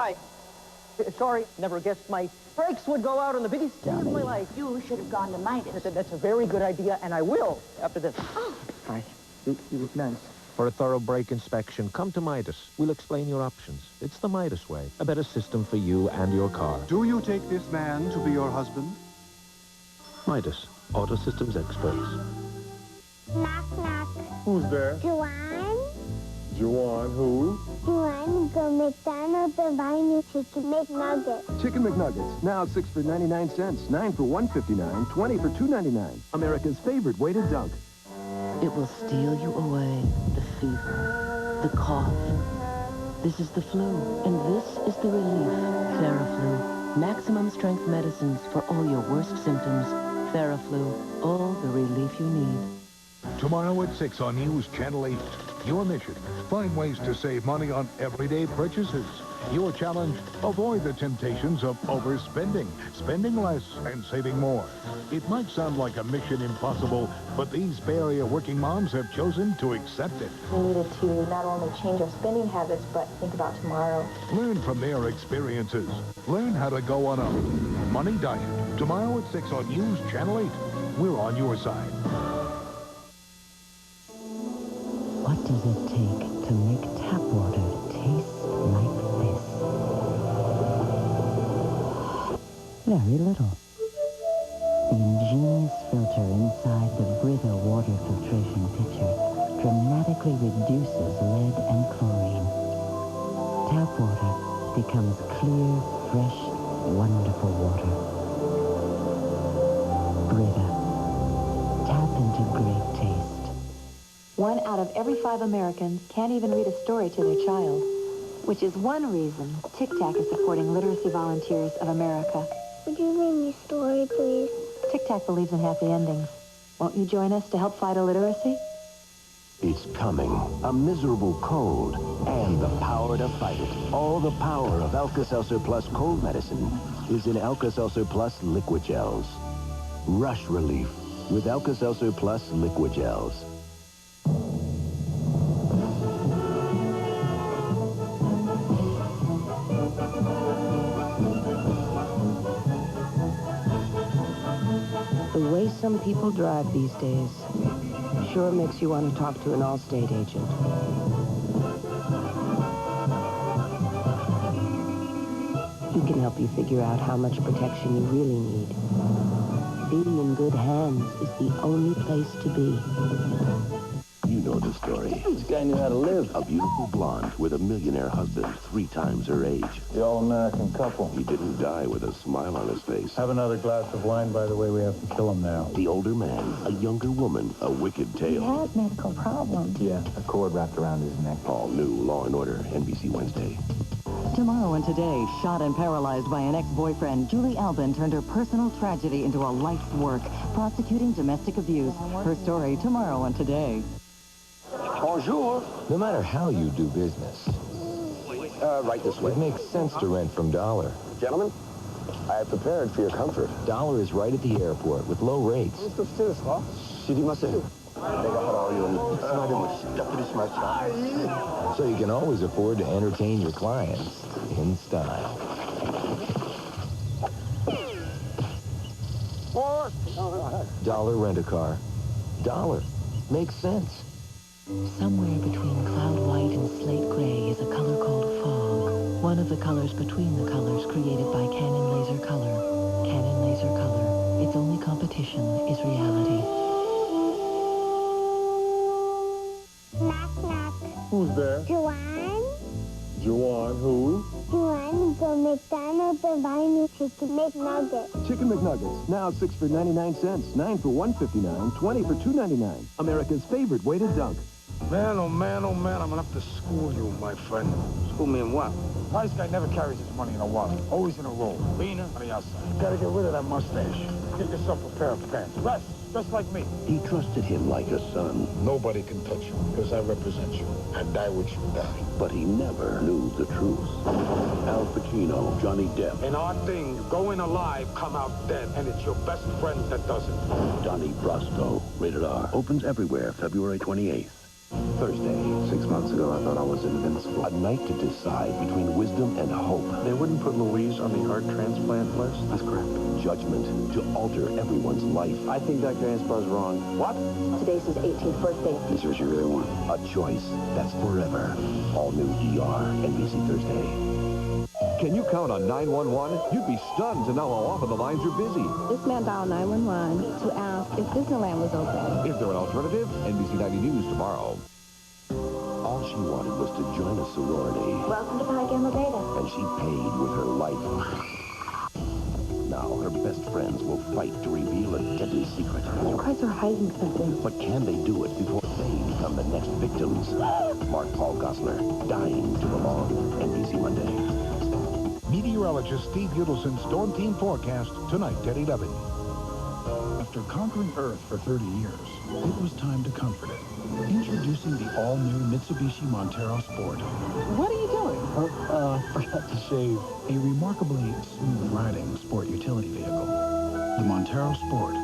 Hi. Sorry, never guessed my brakes would go out on the biggest day of my life. You should have gone to Midas. That's a very good idea, and I will after this. Oh. Hi. You look nice. For a thorough brake inspection, come to Midas. We'll explain your options. It's the Midas way. A better system for you and your car. Do you take this man to be your husband? Midas, auto systems experts. Knock, knock. Who's there? Juan? Juwan, who? Juan, go McDonald's and buy me Chicken McNuggets. Chicken McNuggets, now 6 for 99 cents, 9 for $1.59, 20 for $2.99. America's favorite way to dunk. It will steal you away. The fever, the cough. This is the flu, and this is the relief. Theraflu, maximum strength medicines for all your worst symptoms. Theraflu, all the relief you need. Tomorrow at 6 on News Channel 8. Your mission, find ways to save money on everyday purchases. Your challenge, avoid the temptations of overspending, spending less and saving more. It might sound like a mission impossible, but these Bay Area working moms have chosen to accept it. We needed to not only change our spending habits, but think about tomorrow. Learn from their experiences. Learn how to go on a money diet. Tomorrow at 6 on News Channel 8. We're on your side. What does it take to make tap water taste like this? Very little. The ingenious filter inside the Brita water filtration pitcher dramatically reduces lead and chlorine. Tap water becomes clear, fresh, wonderful water. Brita. Tap into great taste. 1 out of every 5 Americans can't even read a story to their child, which is one reason Tic Tac is supporting Literacy Volunteers of America. Would you read me a story, please? Tic Tac believes in happy endings. Won't you join us to help fight illiteracy? It's coming. A miserable cold and the power to fight it. All the power of Alka-Seltzer Plus cold medicine is in Alka-Seltzer Plus liquid gels. Rush relief with Alka-Seltzer Plus liquid gels. The way some people drive these days sure makes you want to talk to an Allstate agent. He can help you figure out how much protection you really need. Being in good hands is the only place to be. You know the story. This guy knew how to live. A beautiful blonde with a millionaire husband 3 times her age. The all-American couple. He didn't die with a smile on his face. Have another glass of wine, by the way. We have to kill him now. The older man, a younger woman, a wicked tale. He has medical problems. Yeah, a cord wrapped around his neck. All new Law & Order, NBC Wednesday. Tomorrow and Today, shot and paralyzed by an ex-boyfriend, Julie Albin turned her personal tragedy into a life's work, prosecuting domestic abuse. Her story tomorrow and Today. Bonjour. No matter how you do business, Right this way. it makes sense to rent from Dollar. Gentlemen, I have prepared for your comfort. Dollar is right at the airport with low rates. So you can always afford to entertain your clients in style. Dollar Rent-A-Car. Dollar. Makes sense. Somewhere between cloud white and slate gray is a color called fog. One of the colors between the colors created by Canon Laser Color. Canon Laser Color. Its only competition is reality. Knock, knock. Who's there? Juan? Juwan, who? Juan, go McDonald's and buy me Chicken McNuggets. Chicken McNuggets, now 6 for 99 cents, 9 for $1.59, 20 for $2.99. America's favorite way to dunk. Man, oh man, I'm gonna have to school you, my friend. School me in what? This guy never carries his money in a wallet. Always in a roll. Leaner on the outside. You gotta get rid of that mustache. Get yourself a pair of pants. Rest, just like me. He trusted him like a son. Nobody can touch you, because I represent you. I die with you die. But he never knew the truth. Al Pacino, Johnny Depp. In our thing, you go in alive, come out dead, and it's your best friend that does it. Donnie Brasco, rated R. Opens everywhere February 28th. Thursday. 6 months ago, I thought I was invincible. A night to decide between wisdom and hope. They wouldn't put Louise on the heart transplant list? That's correct. Judgment to alter everyone's life. I think Dr. Anspar's wrong. What? Today's his 18th birthday. This is what you really want. A choice that's forever. All new ER, NBC Thursday. Can you count on 911? You'd be stunned to know how often the lines are busy. This man dialed 911 to ask if Disneyland was open. Is there an alternative? NBC 90 News tomorrow. All she wanted was to join a sorority. Welcome to Pi Gamma Beta. And she paid with her life. Now her best friends will fight to reveal a deadly secret. You guys are hiding something. But can they do it before they become the next victims? Mark Paul Gosselaar, Dying to Belong, NBC Monday. Meteorologist Steve Utelson's Storm Team forecast tonight at 11. After conquering Earth for 30 years, it was time to comfort it. Introducing the all-new Mitsubishi Montero Sport. What are you doing? Forgot to shave. A remarkably smooth-riding sport utility vehicle. The Montero Sport.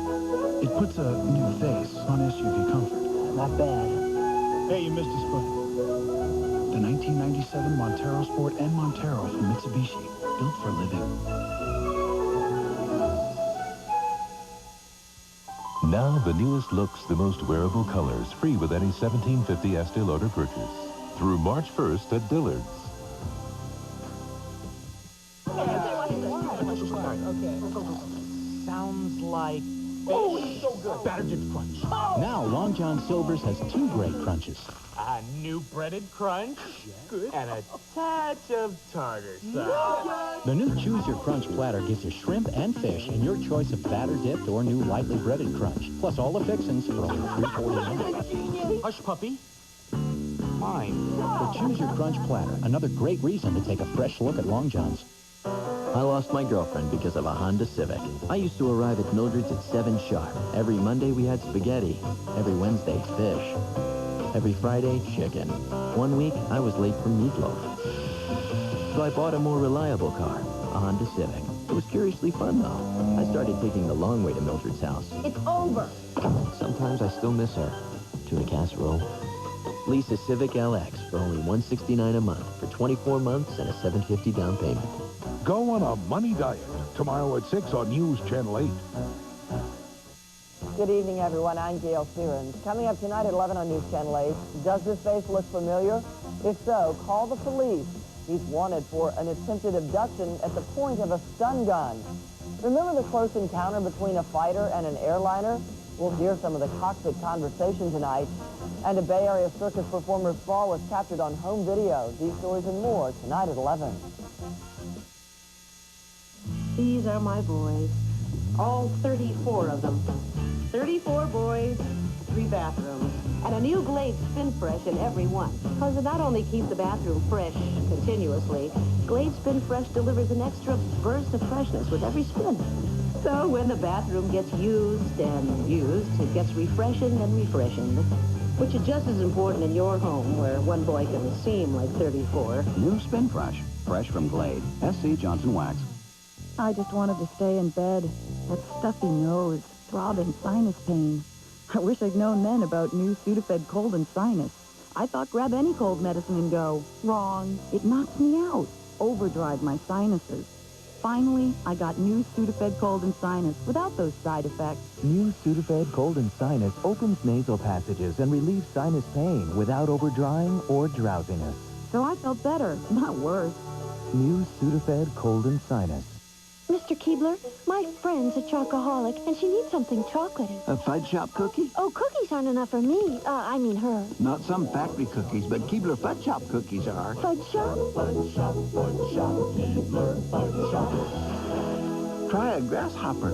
It puts a new face on SUV comfort. Not bad. Hey, you missed a spot. The 1997 Montero Sport and Montero from Mitsubishi. Built for living. Now the newest looks, the most wearable colors, free with any 1750 Estee Lauder purchase. Through March 1st at Dillard's. Sounds like... Oh, it's so good. Batter Dipped Crunch. Oh. Now, Long John Silver's has 2 great crunches. A new breaded crunch and a touch of tartar sauce. The new Choose Your Crunch platter gives you shrimp and fish in your choice of batter dipped or new lightly breaded crunch, plus all the fixings for only $3.49. Hush, puppy. Mine. The Choose Your Crunch platter, another great reason to take a fresh look at Long John's. I lost my girlfriend because of a Honda Civic. I used to arrive at Mildred's at 7 sharp. Every Monday we had spaghetti. Every Wednesday, fish. Every Friday, chicken. One week, I was late for meatloaf. So I bought a more reliable car, a Honda Civic. It was curiously fun, though. I started taking the long way to Mildred's house. It's over. Sometimes I still miss her. Tuna casserole. Lease a Civic LX for only $169 a month for 24 months and a $750 down payment. Go on a money diet. Tomorrow at 6 on News Channel 8. Good evening, everyone. I'm Gail Fearon. Coming up tonight at 11 on News Channel 8, does this face look familiar? If so, call the police. He's wanted for an attempted abduction at the point of a stun gun. Remember the close encounter between a fighter and an airliner? We'll hear some of the cockpit conversation tonight. And a Bay Area circus performer's fall was captured on home video. These stories and more tonight at 11. These are my boys. All 34 of them. 34 boys, 3 bathrooms, and a new Glade Spin Fresh in every one. Because it not only keeps the bathroom fresh continuously, Glade Spin Fresh delivers an extra burst of freshness with every spin. So when the bathroom gets used and used, it gets refreshing and refreshing, which is just as important in your home, where one boy can seem like 34. New Spin Fresh, fresh from Glade. SC Johnson Wax. I just wanted to stay in bed. That stuffy nose, throbbing sinus pain. I wish I'd known then about new Sudafed cold and sinus. I thought grab any cold medicine and go. Wrong. It knocks me out. Overdrive my sinuses. Finally, I got new Sudafed cold and sinus without those side effects. New Sudafed cold and sinus opens nasal passages and relieves sinus pain without overdrying or drowsiness. So I felt better, not worse. New Sudafed cold and sinus. Mr. Keebler, my friend's a chocoholic, and she needs something chocolatey. A fudge shop cookie? Oh, cookies aren't enough for me. I mean her. Not some factory cookies, but Keebler fudge shop cookies are. Fudge shop? Fudge shop, Keebler fudge shop. Try a grasshopper.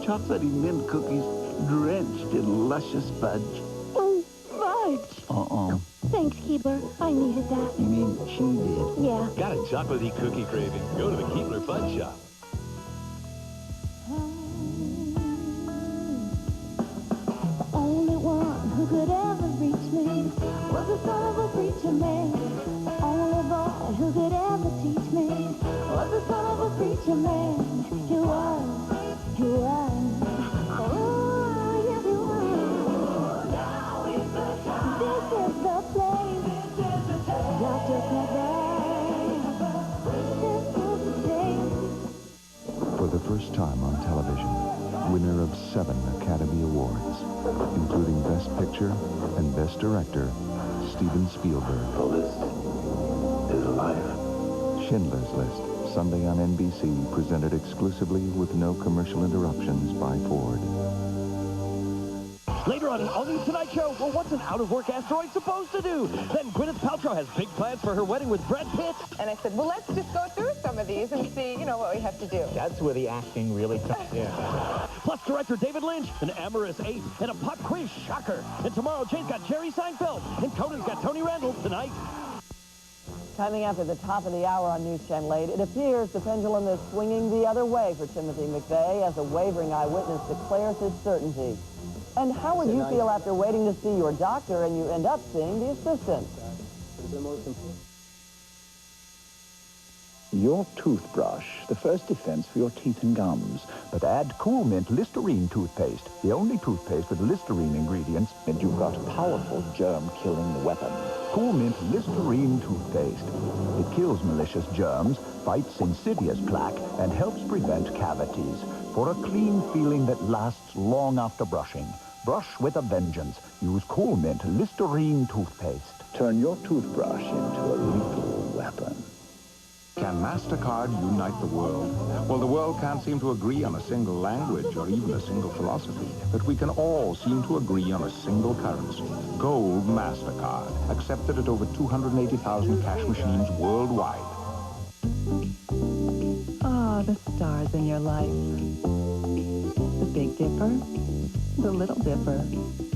Chocolatey mint cookies drenched in luscious fudge. Oh, fudge. Uh-oh. Thanks, Keebler. I needed that. You mean she did? Yeah. Got a chocolatey cookie craving? Go to the Keebler Fudge Shop. Only one who could ever reach me was the son of a preacher man. The only boy who could ever teach me was the son of a preacher man. He was. Oh, yes, he was. Now is the time. This is the 7 Academy Awards, including Best Picture and Best Director, Steven Spielberg. So this is life. Schindler's List, Sunday on NBC, presented exclusively with no commercial interruptions by Ford. Later on an all-new Tonight Show, well, what's an out-of-work asteroid supposed to do? Then Gwyneth Paltrow has big plans for her wedding with Brad Pitt. And I said, well, let's just go through some of these and see, what we have to do. That's where the acting really comes. Yeah. Plus director David Lynch, an amorous 8, and a pop quiz shocker. And tomorrow, Jay's got Jerry Seinfeld, and Conan's got Tony Randall tonight. Coming up at the top of the hour on News Channel 8, it appears the pendulum is swinging the other way for Timothy McVeigh as a wavering eyewitness declares his certainty. And how would you feel after waiting to see your doctor and you end up seeing the assistant? Your toothbrush, the first defense for your teeth and gums. But add Cool Mint Listerine toothpaste, the only toothpaste with Listerine ingredients, and you've got a powerful germ-killing weapon. Cool Mint Listerine toothpaste. It kills malicious germs, fights insidious plaque, and helps prevent cavities. For a clean feeling that lasts long after brushing. Brush with a vengeance. Use Cool Mint Listerine toothpaste. Turn your toothbrush into a lethal weapon. Can MasterCard unite the world? Well, the world can't seem to agree on a single language or even a single philosophy, but we can all seem to agree on a single currency. Gold MasterCard, accepted at over 280,000 cash machines worldwide. Ah, the stars in your life. The Big Dipper, the Little Dipper,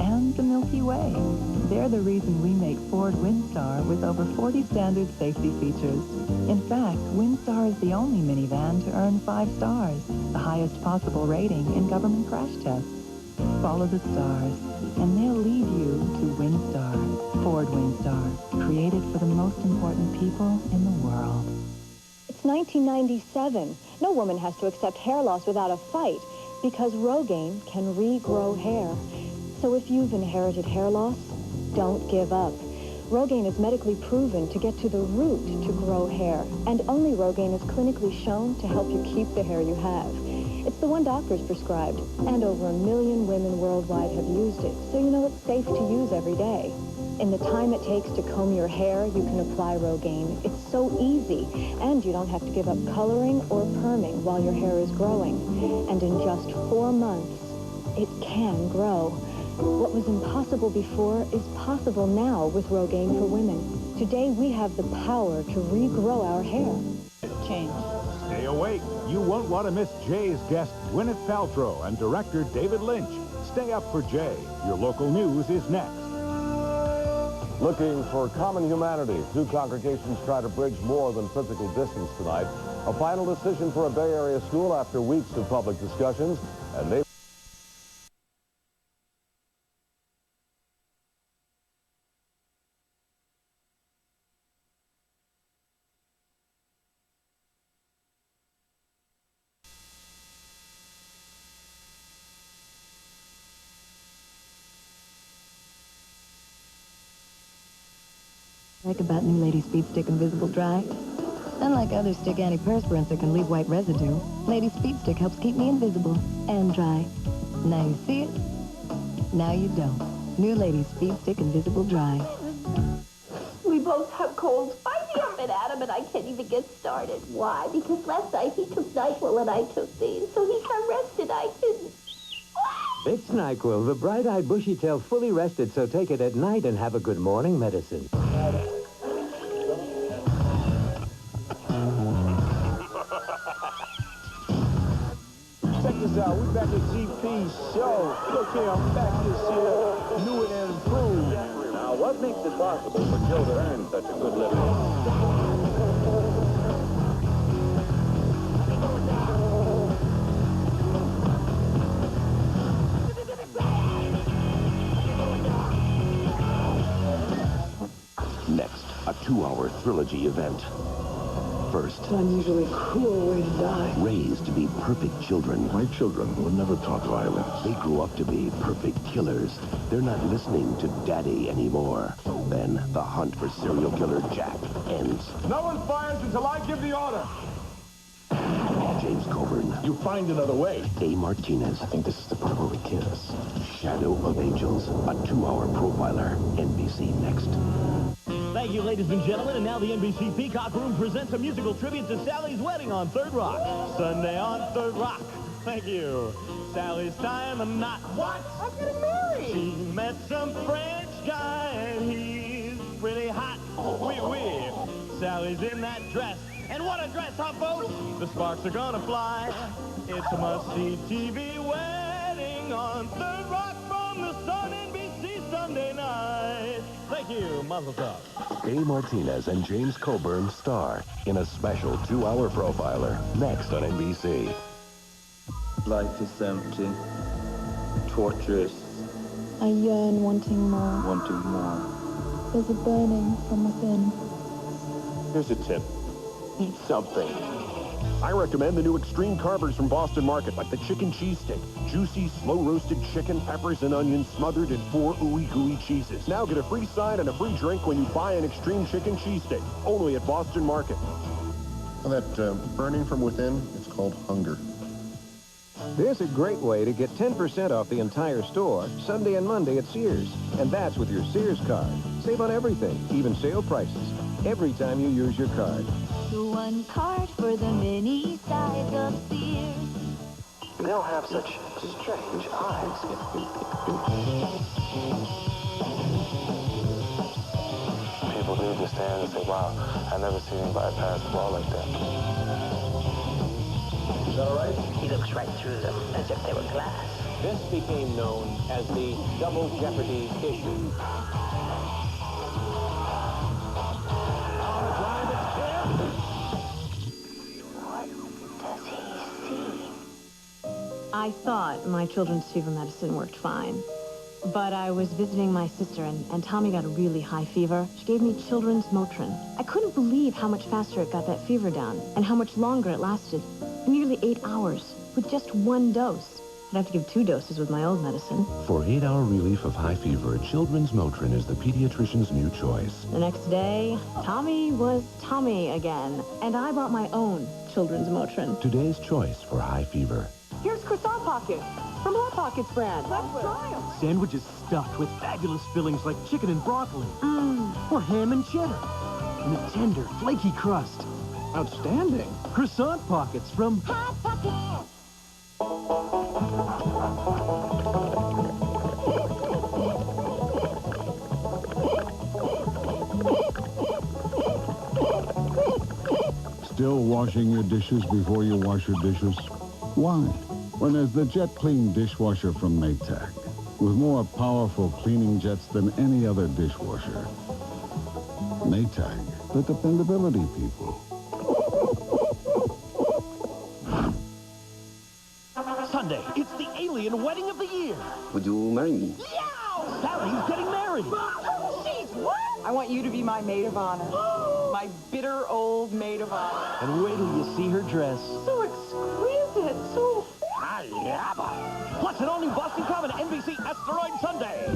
and the Milky Way. They're the reason we make Ford Windstar with over 40 standard safety features. In fact, Windstar is the only minivan to earn 5 stars, the highest possible rating in government crash tests. Follow the stars, and they'll lead you to Windstar. Ford Windstar, created for the most important people in the world. It's 1997. No woman has to accept hair loss without a fight because Rogaine can regrow hair. So if you've inherited hair loss, don't give up. Rogaine is medically proven to get to the root to grow hair, and only Rogaine is clinically shown to help you keep the hair you have. It's the one doctors prescribed, and over 1 million women worldwide have used it, so you know it's safe to use every day. In the time it takes to comb your hair, you can apply Rogaine. It's so easy, and you don't have to give up coloring or perming while your hair is growing. And in just 4 months, it can grow. What was impossible before is possible now with Rogaine for women. Today, we have the power to regrow our hair. Change. Stay awake. You won't want to miss Jay's guest, Gwyneth Paltrow, and director David Lynch. Stay up for Jay. Your local news is next. Looking for common humanity, 2 congregations try to bridge more than physical distance tonight. A final decision for a Bay Area school after weeks of public discussions, and they Like about New Lady Speed Stick Invisible Dry. Unlike other stick antiperspirants that can leave white residue, Lady Speed Stick helps keep me invisible and dry. Now you see it, now you don't. New Lady Speed Stick Invisible Dry. We both have colds. Finally, I'm at Adam, and I can't even get started. Why? Because last night he took NyQuil and I took these, so he got rested. I didn't. It's NyQuil, the bright-eyed bushy-tail fully rested, so take it at night and have a good morning medicine. Check this out, we back at GP's show. Look here, I'm back this year, new and improved. Now, what makes it possible for Joe to earn such a good living? Next, a 2-hour trilogy event. First, Unusually cruel way to die. raised to be perfect children. My children were never taught violence. They grew up to be perfect killers. They're not listening to Daddy anymore. Then, the hunt for serial killer Jack ends. No one fires until I give the order. James Coburn. You find another way. A. Martinez. I think this is the part where we kiss. Shadow of Angels, a 2-hour profiler. NBC next. Thank you, ladies and gentlemen. And now the NBC Peacock Room presents a musical tribute to Sally's wedding on Third Rock. Sunday on Third Rock. Thank you. Sally's tying the knot. What? I'm getting married. She met some French guy, and he's pretty hot. Oui, oui. Sally's in that dress. And what a dress, huh, folks? The sparks are gonna fly. It's a must-see TV wedding on Third Rock from the Sun, NBC Sunday night. Thank you, Mazel Tov. A. Martinez and James Coburn star in a special 2-hour profiler. Next on NBC. Life is empty, torturous, I yearn wanting more. wanting more. There's a burning from within. Here's a tip. Eat something. I recommend the new Extreme Carvers from Boston Market, like the chicken cheesesteak. Juicy, slow-roasted chicken, peppers, and onions smothered in 4 ooey-gooey cheeses. Now get a free side and a free drink when you buy an Extreme Chicken Cheesesteak. Only at Boston Market. That burning from within, it's called hunger. There's a great way to get 10% off the entire store, Sunday and Monday at Sears. And that's with your Sears card. Save on everything, even sale prices, every time you use your card. One card for the mini size of Sears. They don't have such strange eyes. People do just stand and say, wow, I've never seen anybody pass the ball like that. Is that all right? He looks right through them, as if they were glass. This became known as the Double Jeopardy issue. I thought my children's fever medicine worked fine. But I was visiting my sister, and Tommy got a really high fever. She gave me children's Motrin. I couldn't believe how much faster it got that fever down, and how much longer it lasted. Nearly 8 hours, with just 1 dose. I'd have to give 2 doses with my old medicine. For 8-hour relief of high fever, Children's Motrin is the pediatrician's new choice. The next day, Tommy was Tommy again, and I bought my own children's Motrin. Today's choice for high fever. Here's croissant pockets from Hot Pockets brand. Let's try them. Sandwiches stuffed with fabulous fillings like chicken and broccoli. Or ham and cheddar. And a tender, flaky crust. Outstanding. Croissant pockets from Hot Pockets. Still washing your dishes before you wash your dishes? Why? When there's the Jet Clean dishwasher from Maytag, with more powerful cleaning jets than any other dishwasher. Maytag, the dependability people. Sunday. It's the alien wedding of the year. Would you marry me? Yow! Sally's getting married. Jeez, what? I want you to be my maid of honor. My bitter old maid of honor. And wait till you see her dress. So exquisite, so... Plus an all-new Boston Common NBC Asteroid Sunday.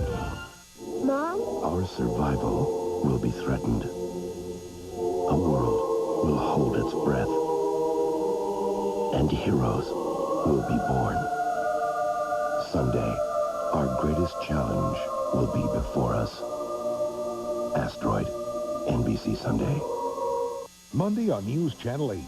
Mom? Our survival will be threatened. A world will hold its breath. And heroes will be born. Someday, our greatest challenge will be before us. Asteroid, NBC Sunday. Monday on News Channel 8.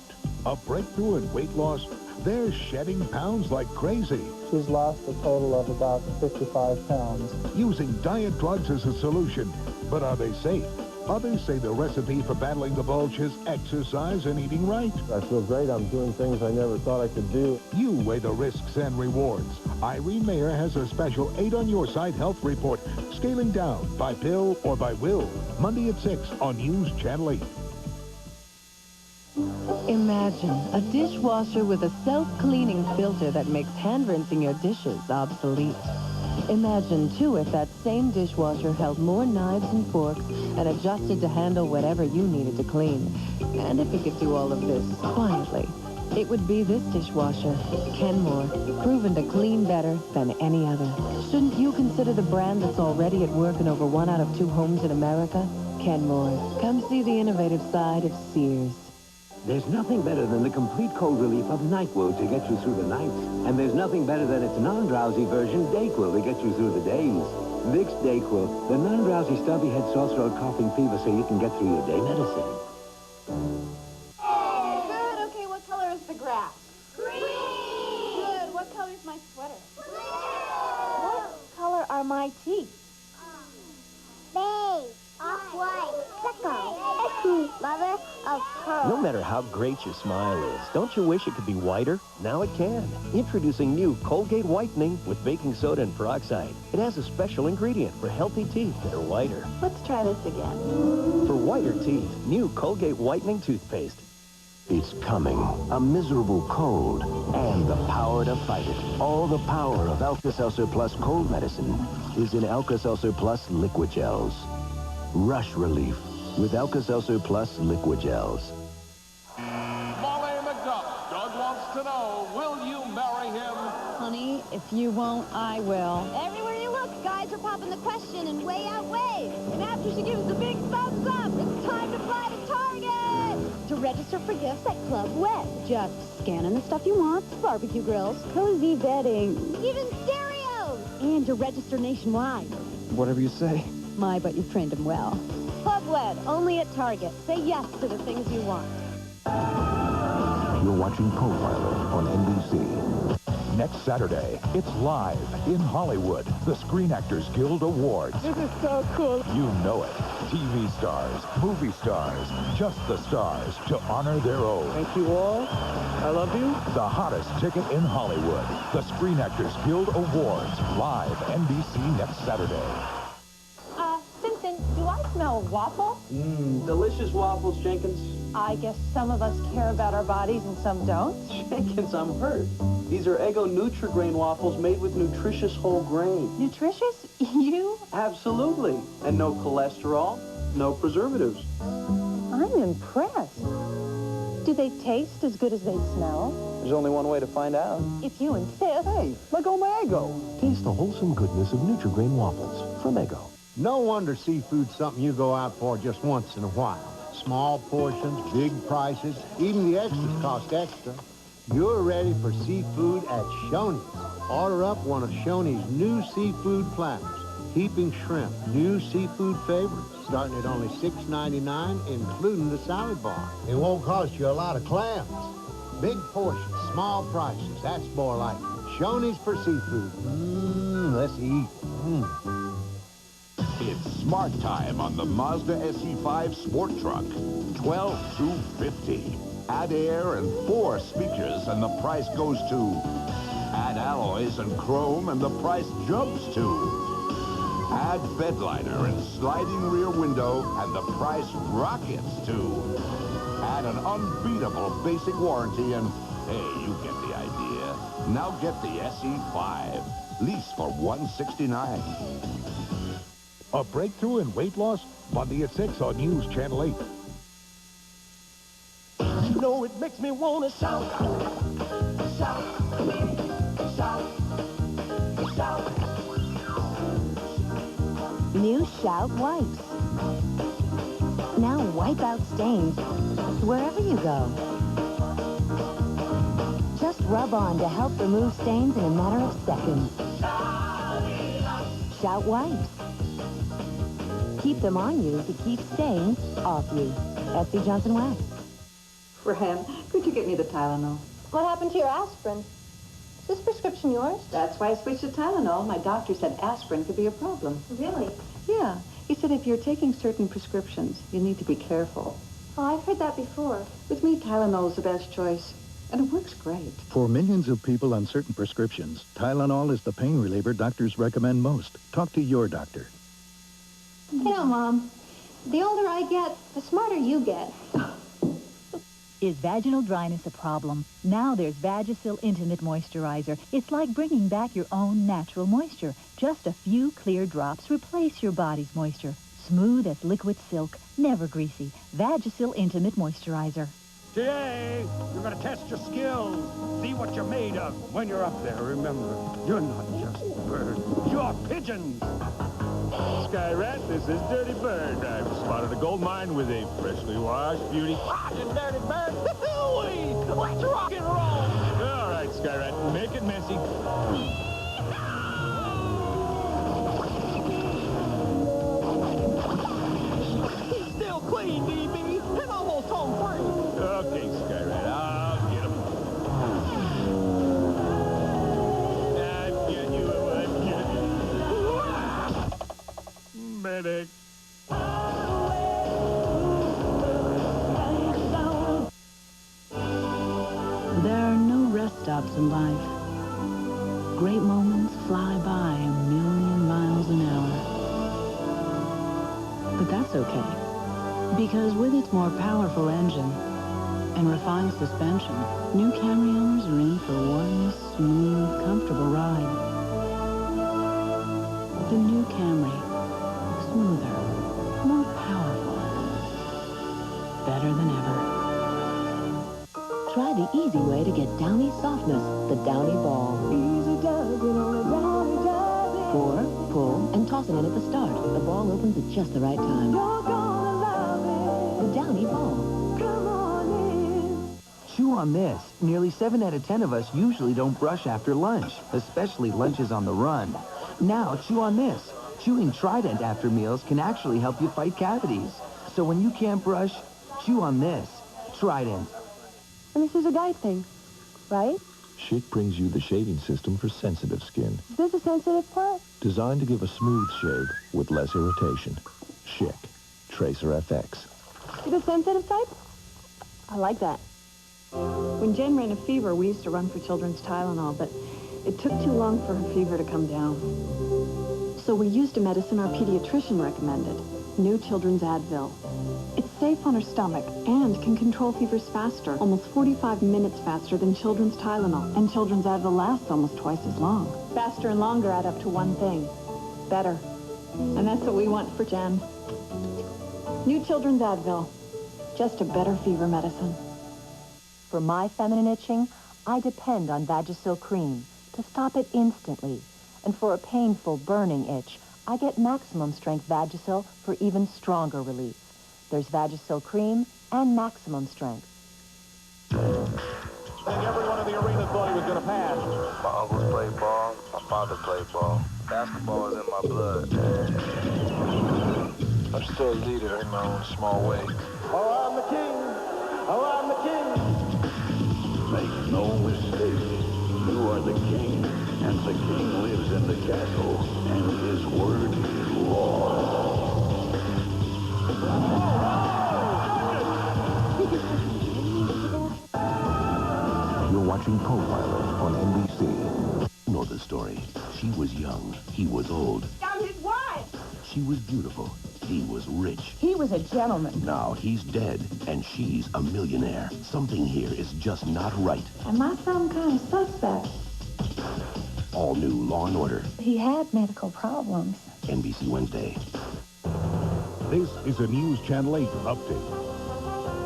A breakthrough in weight loss. They're shedding pounds like crazy. She's lost a total of about 55 pounds. Using diet drugs as a solution. But are they safe? Others say the recipe for battling the bulge is exercise and eating right. I feel great. I'm doing things I never thought I could do. You weigh the risks and rewards. Irene Mayer has a special 8 on your side health report. Scaling down by pill or by will. Monday at 6 on News Channel 8. Imagine a dishwasher with a self-cleaning filter that makes hand-rinsing your dishes obsolete. Imagine, too, if that same dishwasher held more knives and forks and adjusted to handle whatever you needed to clean. And if it could do all of this quietly, it would be this dishwasher, Kenmore, proven to clean better than any other. Shouldn't you consider the brand that's already at work in over 1 out of 2 homes in America? Kenmore. Come see the innovative side of Sears. There's nothing better than the complete cold relief of NyQuil to get you through the nights. And there's nothing better than its non-drowsy version, DayQuil, to get you through the days. Vicks DayQuil, the non-drowsy stubby head, sore throat, coughing fever, so you can get through your day medicine. Good. Okay, what color is the grass? Green. Good. What color is my sweater? Blue. What color are my teeth? Beige, off-white, sickle, mother of pearl. No matter how great your smile is, don't you wish it could be whiter? Now it can. Introducing new Colgate Whitening with baking soda and peroxide. It has a special ingredient for healthy teeth that are whiter. Let's try this again. For whiter teeth, new Colgate Whitening toothpaste. It's coming. A miserable cold and the power to fight it. All the power of Alka-Seltzer Plus cold medicine is in Alka-Seltzer Plus liquid gels. Rush relief with Alka-Seltzer Plus liquid gels. Molly McDonald. Doug wants to know, will you marry him? Honey, if you won't, I will. Everywhere you look, guys are popping the question and way outweigh. And after she gives the big thumbs up, it's time to fly to Target. To register for gifts at Club Wet. Just scanning the stuff you want. Barbecue grills, cozy bedding, even stereos. And to register nationwide. Whatever you say. My, but you've trained him well. Club Wed, only at Target. Say yes to the things you want. You're watching Profiler on NBC. Next Saturday, it's live in Hollywood, the Screen Actors Guild Awards. This is so cool. You know it. TV stars, movie stars, just the stars to honor their own. Thank you all. I love you. The hottest ticket in Hollywood, the Screen Actors Guild Awards, live NBC next Saturday. Simpson, do I smell waffle? Delicious waffles, Jenkins. I guess some of us care about our bodies and some don't. Jenkins, I'm hurt. These are Eggo Nutri-Grain waffles made with nutritious whole grain. Nutritious? You? Absolutely. And no cholesterol, no preservatives. I'm impressed. Do they taste as good as they smell? There's only one way to find out. If you insist. Hey, let go my Eggo. Taste the wholesome goodness of Nutri-Grain waffles from Eggo. No wonder seafood's something you go out for just once in a while. Small portions, big prices, even the extras cost extra. You're ready for seafood at Shoney's. Order up one of Shoney's new seafood platters. Heaping shrimp, new seafood favorites, starting at only $6.99, including the salad bar. It won't cost you a lot of clams. Big portions, small prices, that's more like it. Shoney's for seafood. Let's eat. It's smart time on the Mazda SE5 Sport Truck. 12 through 50. Add air and 4 speakers and the price goes to. Add alloys and chrome and the price jumps to. Add bedliner and sliding rear window and the price rockets to. Add an unbeatable basic warranty and, hey, you get the idea. Now get the SE5. Lease for $169. A breakthrough in weight loss? Monday at 6 on News Channel 8. You know it makes me want to shout, shout, shout, shout. New Shout Wipes. Now wipe out stains wherever you go. Just rub on to help remove stains in a matter of seconds. Shout Wipes. Keep them on you to keep stains off you. S.C. Johnson Wax. Fran, could you get me the Tylenol? What happened to your aspirin? Is this prescription yours? That's why I switched to Tylenol. My doctor said aspirin could be a problem. Really? Yeah. He said if you're taking certain prescriptions, you need to be careful. Oh, I've heard that before. With me, Tylenol's the best choice. And it works great. For millions of people on certain prescriptions, Tylenol is the pain reliever doctors recommend most. Talk to your doctor. You know, Mom, the older I get, the smarter you get. Is vaginal dryness a problem? Now there's Vagisil Intimate Moisturizer. It's like bringing back your own natural moisture. Just a few clear drops replace your body's moisture. Smooth as liquid silk, never greasy. Vagisil Intimate Moisturizer. Today, you're going to test your skills, see what you're made of. When you're up there, remember, you're not just birds, you're pigeons. Sky Rat, this is Dirty Bird. I've spotted a gold mine with a freshly washed beauty. Rockin' Dirty Bird. Let's rock and roll. All right, Sky Rat, make it messy. He's still clean, DB, and almost home free. Okay, Sky Rat, I'll get him. I've got you. Medic. There are no rest stops in life. Great moments fly by 1,000,000 miles an hour. But that's okay, because with its more powerful engine and refined suspension, new Camry owners are in for one smooth, comfortable ride. The new Camry. Smoother, more powerful, better than ever. Try the easy way to get Downy softness, the Downy Ball. Easy does it on a Downy does it. Pour, pull, and toss it in at the start. The ball opens at just the right time. You're gonna love it. The Downy Ball. Come on in. Chew on this. Nearly 7 out of 10 of us usually don't brush after lunch, especially lunches on the run. Now, chew on this. Chewing Trident after meals can actually help you fight cavities. So when you can't brush, chew on this. Trident. And this is a guy thing, right? Schick brings you the shaving system for sensitive skin, Is this a sensitive part? designed to give a smooth shave with less irritation. Schick Tracer FX. To the sensitive type? I like that. When Jen ran a fever, we used to run for children's Tylenol, but it took too long for her fever to come down. So we used a medicine our pediatrician recommended, New Children's Advil. It's safe on her stomach and can control fevers faster, almost 45 minutes faster than children's Tylenol. And children's Advil lasts almost twice as long. Faster and longer add up to one thing, better. And that's what we want for Jen. New Children's Advil, just a better fever medicine. For my feminine itching, I depend on Vagisil Cream to stop it instantly. And for a painful, burning itch, I get maximum strength Vagisil for even stronger relief. There's Vagisil Cream and maximum strength. I think everyone in the arena thought he was going to pass. My uncles played ball. My father played ball. Basketball is in my blood. I'm still a leader in my own small way. Oh, I'm the king. Oh, I'm the king. Make no mistake. You are the king, and the king lives in the castle, and his word is law. You're watching Profiler on NBC. You know the story. She was young. He was old. I'm his wife. She was beautiful. He was rich. He was a gentleman. Now he's dead, and she's a millionaire. Something here is just not right. Am I some kind of suspect? All new Law and Order. He had medical problems. NBC Wednesday. This is a News Channel 8 update.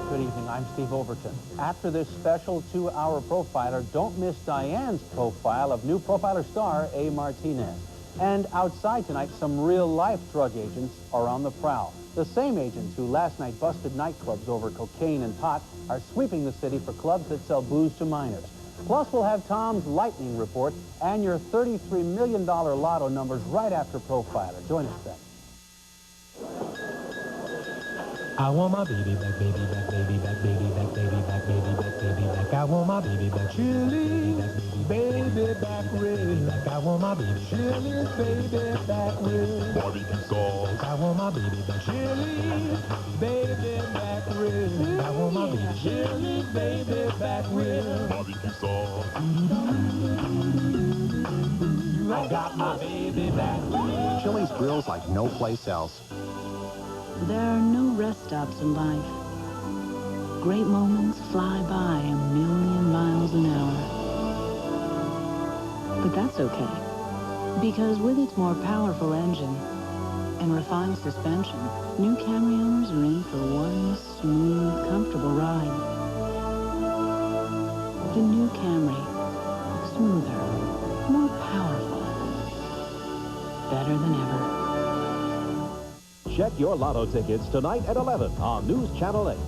Good evening, I'm Steve Overton. After this special 2-hour profiler, don't miss Diane's profile of new profiler star A. Martinez. And outside tonight, some real-life drug agents are on the prowl. The same agents who last night busted nightclubs over cocaine and pot are sweeping the city for clubs that sell booze to minors. Plus, we'll have Tom's lightning report and your $33 million lotto numbers right after profiler. Join us then. I want my baby back, baby back, baby back, baby back, baby back, baby back, baby back. I want my baby back, Chili, baby back, really. Back. I want my baby Chili, baby back, really. Barbecue sauce. I want my baby back, Chili, baby back, really. I want my baby Chili, baby back, really. Barbecue sauce. I got my baby back. Chili's grills like no place else. There are no rest stops in life. Great moments fly by 1,000,000 miles an hour. But that's okay, because with its more powerful engine and refined suspension, new Camry owners are in for one smooth, comfortable ride. The new Camry, smoother, more powerful, better than ever. Check your lotto tickets tonight at 11 on News Channel 8.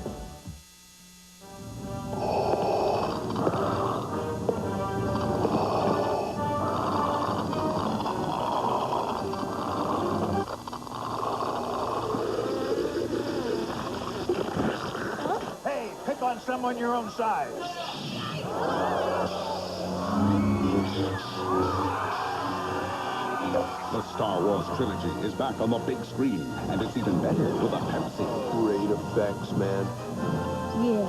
Hey, pick on someone your own size. The Star Wars trilogy is back on the big screen, and it's even better with a Pepsi. Great effects, man. Yeah.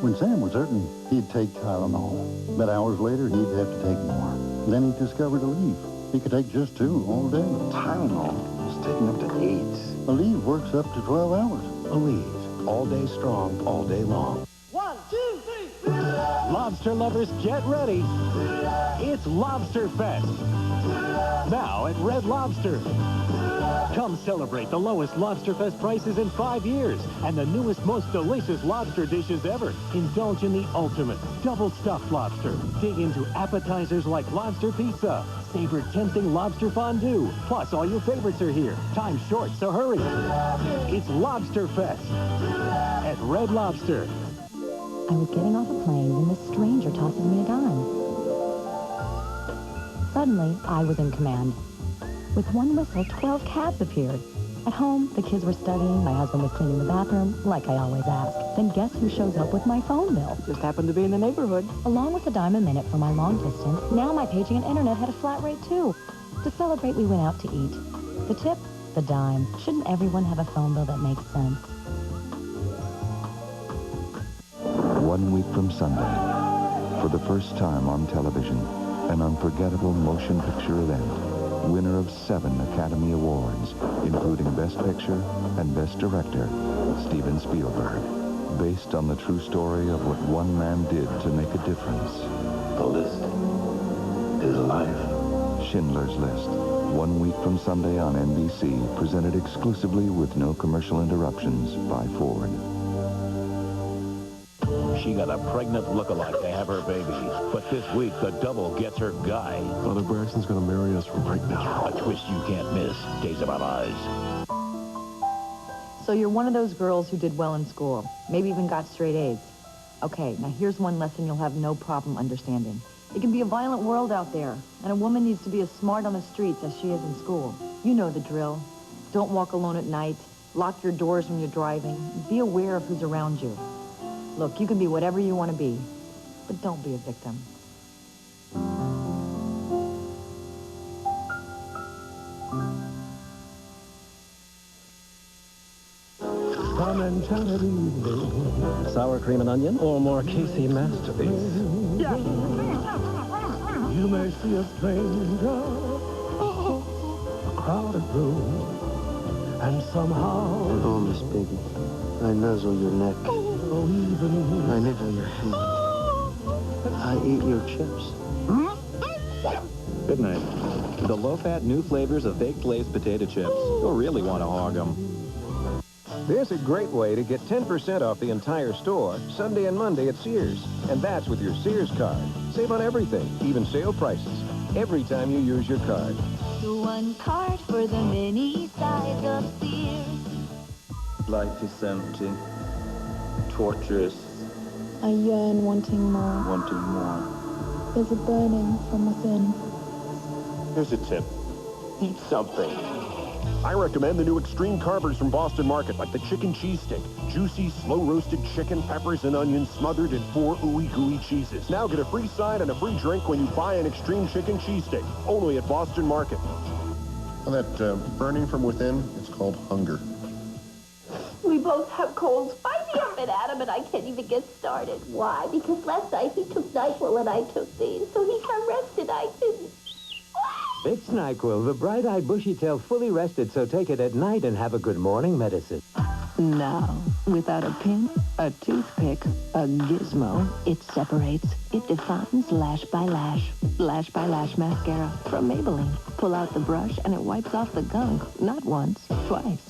When Sam was hurting, he'd take Tylenol. But hours later, he'd have to take more. Then he discovered Aleve. He could take just 2 all day. Tylenol was taking up to 8. Aleve works up to 12 hours. Aleve, all day strong, all day long. 1, 2, 3. Lobster lovers, get ready. It's Lobster Fest. Now at Red Lobster. Come celebrate the lowest Lobster Fest prices in 5 years and the newest, most delicious lobster dishes ever. Indulge in the ultimate double stuffed lobster. Dig into appetizers like lobster pizza. Savor tempting lobster fondue. Plus, all your favorites are here. Time's short, so hurry. It's Lobster Fest at Red Lobster. I was getting off a plane when this stranger tosses me a dime. Suddenly, I was in command. With one whistle, 12 cabs appeared. At home, the kids were studying, my husband was cleaning the bathroom, like I always ask. Then guess who shows up with my phone bill? Just happened to be in the neighborhood. Along with a dime a minute for my long distance, now my paging and internet had a flat rate too. To celebrate, we went out to eat. The tip? The dime. Shouldn't everyone have a phone bill that makes sense? 1 week from Sunday, for the first time on television, an unforgettable motion picture event. Winner of 7 Academy Awards, including Best Picture and Best Director, Steven Spielberg. Based on the true story of what one man did to make a difference. The list is life. Schindler's List. 1 week from Sunday on NBC, presented exclusively with no commercial interruptions by Ford. She got a pregnant lookalike to have her baby. But this week, the double gets her guy. Father Braxton's gonna marry us right now. A twist you can't miss. Days of Our Lives. So you're one of those girls who did well in school. Maybe even got straight A's. Okay, now here's one lesson you'll have no problem understanding. It can be a violent world out there, and a woman needs to be as smart on the streets as she is in school. You know the drill. Don't walk alone at night. Lock your doors when you're driving. Be aware of who's around you. Look, you can be whatever you want to be, but don't be a victim. Sour cream and onion or more Casey masterpiece? You may see a stranger, a crowded room, and somehow... Oh, Miss Baby, I nuzzle your neck. I nibble your hand. I eat your chips. Good night. The low-fat new flavors of baked Lay's potato chips. You'll really want to hog them. There's a great way to get 10% off the entire store, Sunday and Monday at Sears. And that's with your Sears card. Save on everything, even sale prices, every time you use your card. The one card for the many sides of Sears. Life is empty. Torturous. I yearn wanting more. Wanting more. There's a burning from within. Here's a tip. Eat something. I recommend the new extreme carvers from Boston Market, like the chicken cheese stick. Juicy, slow-roasted chicken, peppers, and onions smothered in 4 ooey-gooey cheeses. Now get a free side and a free drink when you buy an extreme chicken cheese stick. Only at Boston Market. Well, that burning from within, it's called hunger. We both have colds. Find me up at Adam and I can't even get started. Why? Because last night he took NyQuil and I took these, so he got rested. I didn't. It's NyQuil, the bright-eyed, bushy-tailed, fully rested, so take it at night and have a good morning medicine. Now, without a pin, a toothpick, a gizmo, it separates. It defines lash by lash. Lash by Lash mascara from Maybelline. Pull out the brush and it wipes off the gunk, not once, twice.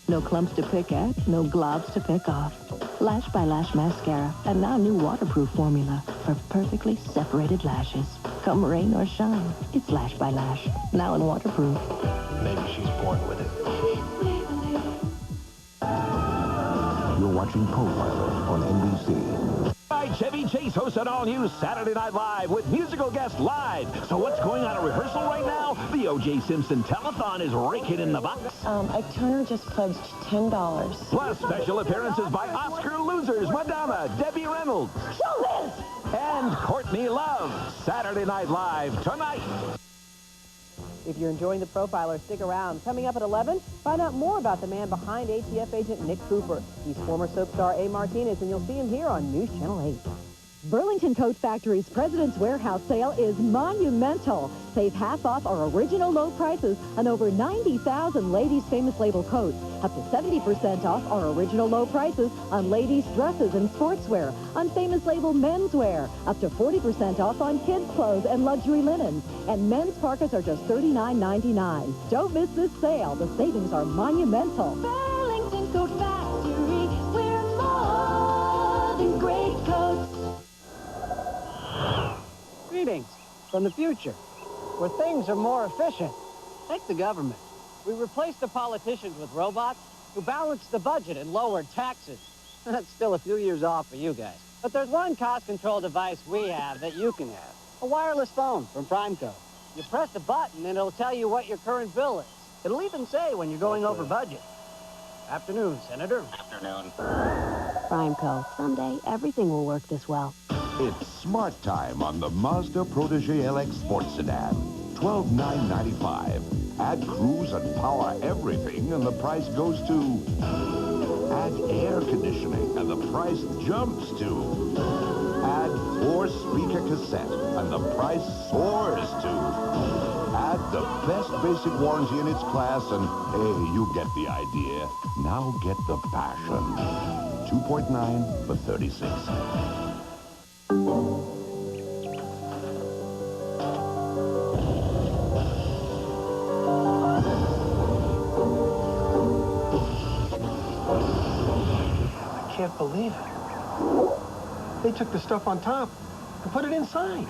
No clumps to pick at, no globs to pick off. Lash by Lash mascara, and now new waterproof formula for perfectly separated lashes. Come rain or shine, it's Lash by Lash. Now in waterproof. Maybe she's born with it. watching Profiler on NBC. Chevy Chase hosts an all-new Saturday Night Live with musical guests live. So what's going on at rehearsal right now? The O.J. Simpson telethon is raking in the bucks. Ike Turner just pledged $10. Plus special appearances by Oscar losers Madonna, Debbie Reynolds, and Courtney Love. Saturday Night Live tonight. If you're enjoying The Profiler, stick around. Coming up at 11, find out more about the man behind ATF agent Nick Cooper. He's former soap star A. Martinez, and you'll see him here on News Channel 8. Burlington Coat Factory's President's Warehouse sale is monumental. Save half off our original low prices on over 90,000 ladies' famous label coats. Up to 70% off our original low prices on ladies' dresses and sportswear. On famous label menswear. Up to 40% off on kids' clothes and luxury linens. And men's parkas are just $39.99. Don't miss this sale. The savings are monumental. Burlington Coat Factory, we're more than great coats. Greetings from the future, where things are more efficient. Take the government. We replaced the politicians with robots who balanced the budget and lowered taxes. That's still a few years off for you guys. But there's one cost control device we have that you can have. A wireless phone from Primeco. You press a button and it'll tell you what your current bill is. It'll even say when you're going over budget. Afternoon, Senator. Afternoon. Primeco. Someday, everything will work this well. It's smart time on the Mazda Protege LX Sports Sedan. $12,995. Add cruise and power everything, and the price goes to... Add air conditioning, and the price jumps to... Add 4-speaker cassette, and the price soars to... Add the best basic warranty in its class, and hey, you get the idea. Now get the passion. 2.9 for $36. I can't believe it. They took the stuff on top and put it inside.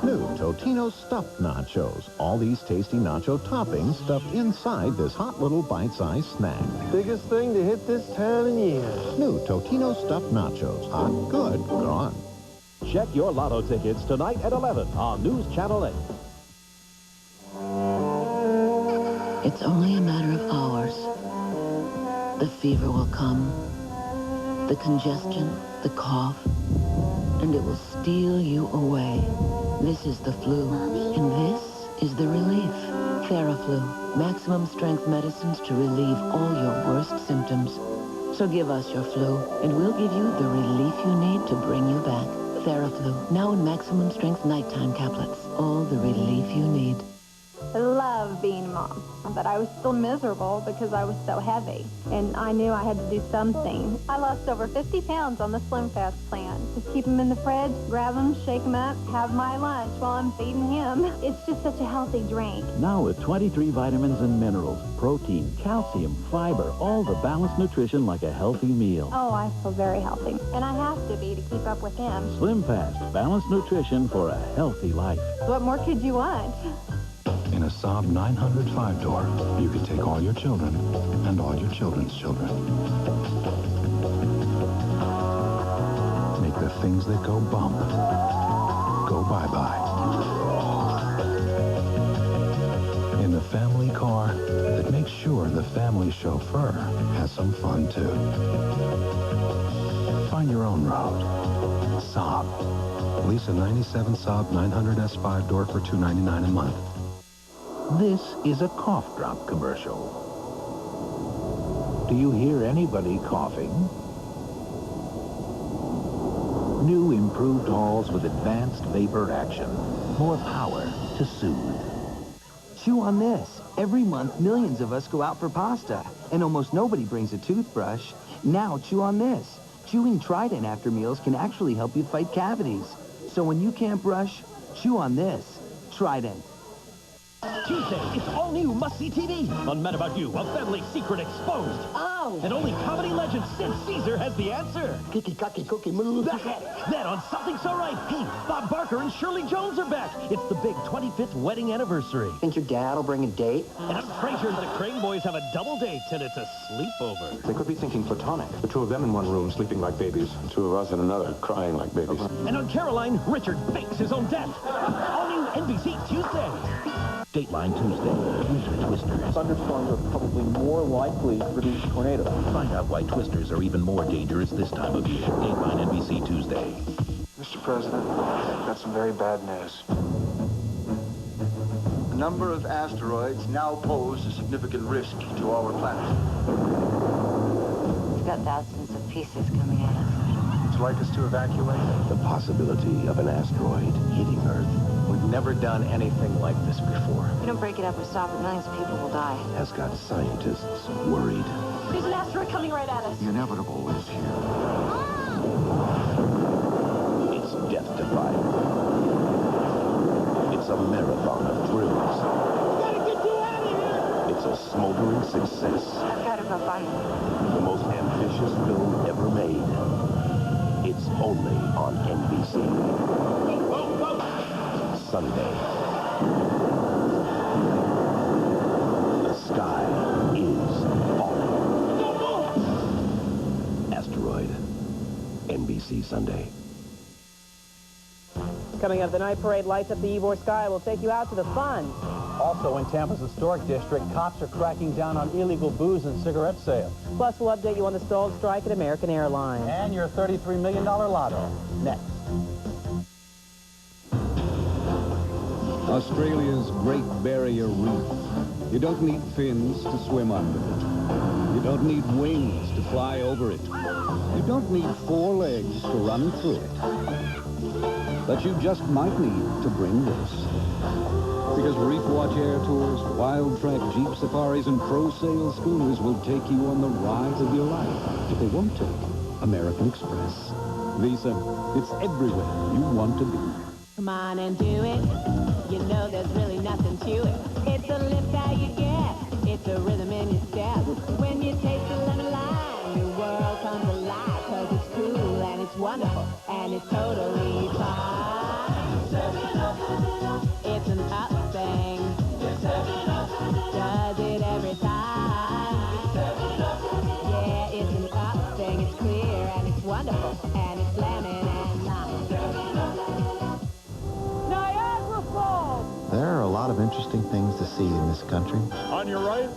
New Totino's Stuffed Nachos. All these tasty nacho toppings stuffed inside this hot little bite-sized snack. Biggest thing to hit this town in years. New Totino's Stuffed Nachos. Hot, good, gone. Check your lotto tickets tonight at 11 on News Channel 8. It's only a matter of hours. The fever will come, the congestion, the cough, and it will steal you away. This is the flu, and this is the relief. Theraflu, maximum strength medicines to relieve all your worst symptoms. So give us your flu, and we'll give you the relief you need to bring you back. Theraflu, now in maximum strength nighttime tablets. All the relief you need. I love being a mom, but I was still miserable because I was so heavy, and I knew I had to do something. I lost over 50 pounds on the Slim Fast plan. Just keep them in the fridge, grab them, shake them up, have my lunch while I'm feeding him. It's just such a healthy drink. Now with 23 vitamins and minerals, protein, calcium, fiber, all the balanced nutrition like a healthy meal. Oh, I feel very healthy, and I have to be to keep up with him. Slim Fast, balanced nutrition for a healthy life. What more could you want? In a Saab 900 5-door, you could take all your children and all your children's children. Make the things that go bump go bye-bye. In the family car that makes sure the family chauffeur has some fun, too. Find your own road. Saab. Lease a 97 Saab 900S 5-door for $299 a month. This is a cough drop commercial. Do you hear anybody coughing? New improved halls with advanced vapor action. More power to soothe. Chew on this. Every month, millions of us go out for pasta, and almost nobody brings a toothbrush. Now, chew on this. Chewing Trident after meals can actually help you fight cavities. So when you can't brush, chew on this. Trident. Tuesday, it's all new must-see TV. On Mad About You, a family secret exposed. Oh, No! And only comedy legend Sid Caesar has the answer. Kiki, kaki, cookie, moo. That on Something So Right. Hey, Bob Barker and Shirley Jones are back. It's the big 25th wedding anniversary. Think your dad will bring a date? And I'm pretty sure the Crane boys have a double date, and it's a sleepover. They could be thinking platonic. The two of them in one room sleeping like babies. The two of us in another crying like babies. And on Caroline, Richard fakes his own death. All new NBC Tuesday. Dateline Tuesday. User twisters. Thunderstorms are probably more likely to produce tornadoes. Find out why twisters are even more dangerous this time of year. Dateline NBC Tuesday. Mr. President, got some very bad news. A number of asteroids now pose a significant risk to our planet. We've got thousands of pieces coming at us. Would you like us to evacuate? The possibility of an asteroid hitting Earth We've never done anything like this before. If we don't break it up or stop it, millions of people will die. has got scientists worried. There's an asteroid coming right at us. The inevitable is here. It's death-defying. It's a marathon of thrills. We gotta get you out of here! It's a smoldering success. I've got to go find him. The most ambitious film ever made. It's only on NBC. Sunday. The sky is falling. Asteroid. NBC Sunday. Coming up, the night parade lights up the Ybor sky. We'll take you out to the fun. Also in Tampa's historic district, cops are cracking down on illegal booze and cigarette sales. Plus, we'll update you on the stalled strike at American Airlines. And your $33 million lotto. Next. Australia's Great Barrier Reef. You don't need fins to swim under it. You don't need wings to fly over it. You don't need 4 legs to run through it. But you just might need to bring this. Because Reef Watch Air Tours, Wild Track Jeep Safaris, and Pro Sail Schooners will take you on the ride of your life. But they won't take American Express. Visa, it's everywhere you want to be. Come on and do it. You know there's really nothing to it. It's a lift how you get. It's a rhythm in your step. When you taste the lemon lime, your world comes alive. Cause it's cool and it's wonderful and it's totally fine. It's an up thing. Does it every time. Yeah, it's an up thing. It's clear and it's wonderful and it's lemon and lime. There are a lot of interesting things to see in this country. On your right,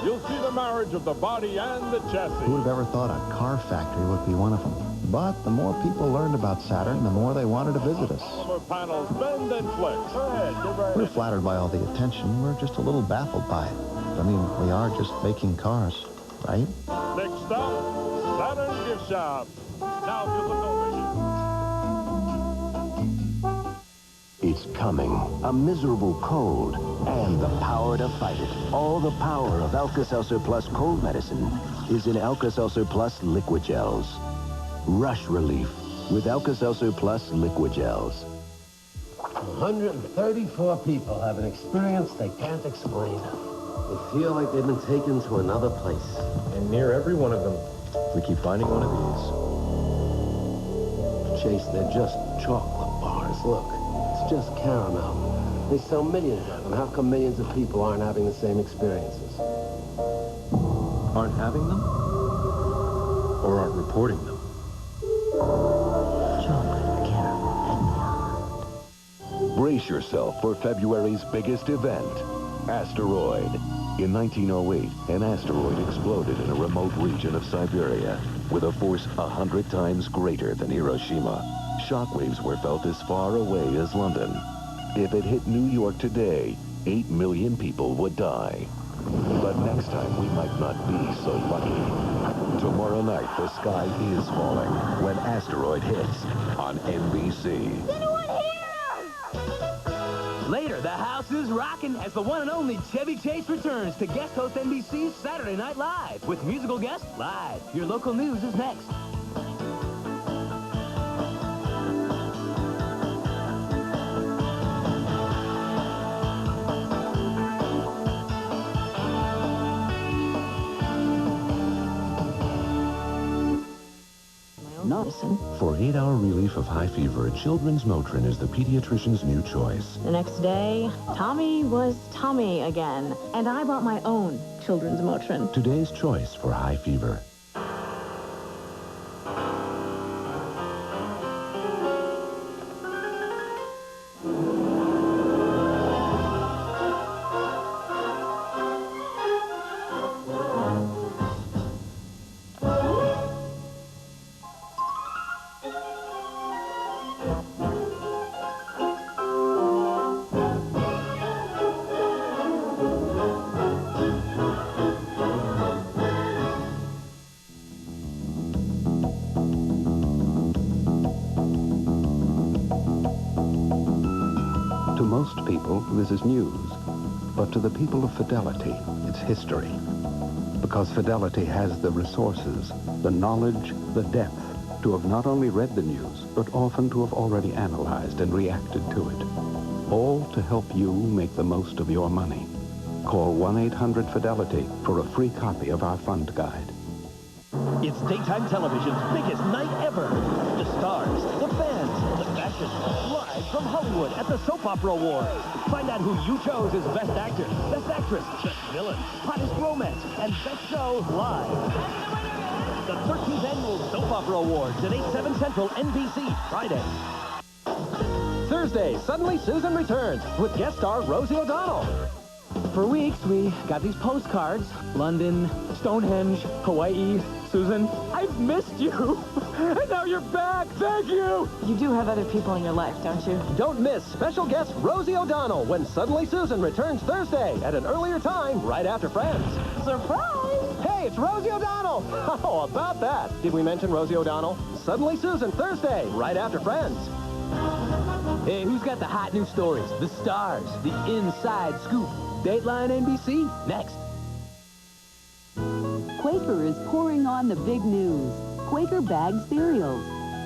you'll see the marriage of the body and the chassis. Who would have ever thought a car factory would be one of them? But the more people learned about Saturn, the more they wanted to visit us. Polymer panels bend and flex. Go ahead, get ready. We're flattered by all the attention. We're just a little baffled by it. I mean, we are just making cars, right? Next stop, Saturn Gift Shop. Now if you look over here. It's coming. A miserable cold and the power to fight it. All the power of Alka-Seltzer Plus cold medicine is in Alka-Seltzer Plus liquid gels. Rush relief with Alka-Seltzer Plus liquid gels. 134 people have an experience they can't explain. They feel like they've been taken to another place. And near every one of them, we keep finding one of these. Chase, they're just chocolate bars. Look. Just caramel. They sell millions of them. How come millions of people aren't having the same experiences? Aren't having them? Or aren't reporting them? Chocolate, caramel, and beyond. Brace yourself for February's biggest event, Asteroid. In 1908, an asteroid exploded in a remote region of Siberia with a force 100 times greater than Hiroshima. Shockwaves were felt as far away as London. If it hit New York today, 8 million people would die. But next time, we might not be so lucky. Tomorrow night, the sky is falling when Asteroid hits on NBC. Later, the house is rocking as the one and only Chevy Chase returns to guest host NBC's Saturday Night Live with musical guest live. Your local news is next. medicine. For 8-hour relief of high fever, Children's Motrin is the pediatrician's new choice. The next day, Tommy was Tommy again, and I bought my own Children's Motrin. Today's choice for high fever. To most people, this is news. But to the people of Fidelity, it's history. Because Fidelity has the resources, the knowledge, the depth to have not only read the news, but often to have already analyzed and reacted to it. All to help you make the most of your money. Call 1-800-FIDELITY for a free copy of our fund guide. It's daytime television's biggest night ever. The stars, the fans, the fashion, live from Hollywood at the Soap Opera Awards. Find out who you chose as Best Actor, Best Actress, Best Villain, Hottest Romance, and Best Show live. The 13th Annual Soap Opera Awards at 8/7 Central NBC, Friday. Thursday, Suddenly Susan returns with guest star Rosie O'Donnell. For weeks, we got these postcards. London, Stonehenge, Hawaii. Susan, I've missed you. And now you're back. Thank you. You do have other people in your life, don't you? Don't miss special guest Rosie O'Donnell when Suddenly Susan returns Thursday at an earlier time right after Friends. Surprise! Hey, it's Rosie O'Donnell. How about that? Did we mention Rosie O'Donnell? Suddenly Susan Thursday right after Friends. Hey, who's got the hot new stories? The stars, the inside scoop. Dateline NBC, next. Quaker is pouring on the big news. Quaker bagged cereals.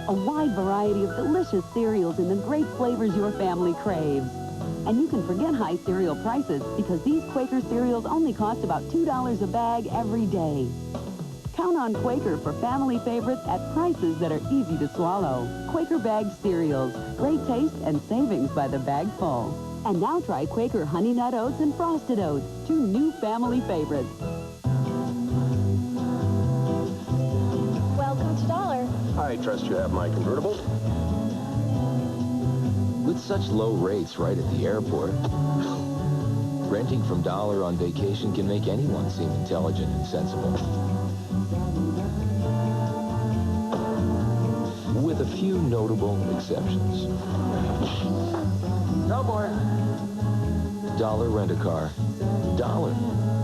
A wide variety of delicious cereals in the great flavors your family craves. And you can forget high cereal prices because these Quaker cereals only cost about $2 a bag every day. Count on Quaker for family favorites at prices that are easy to swallow. Quaker bagged cereals. Great taste and savings by the bagful. And now try Quaker Honey Nut Oats and Frosted Oats, 2 new family favorites. Welcome to Dollar. I trust you have my convertible. With such low rates right at the airport, renting from Dollar on vacation can make anyone seem intelligent and sensible. With a few notable exceptions. No more. Dollar Rent-A-Car. Dollar.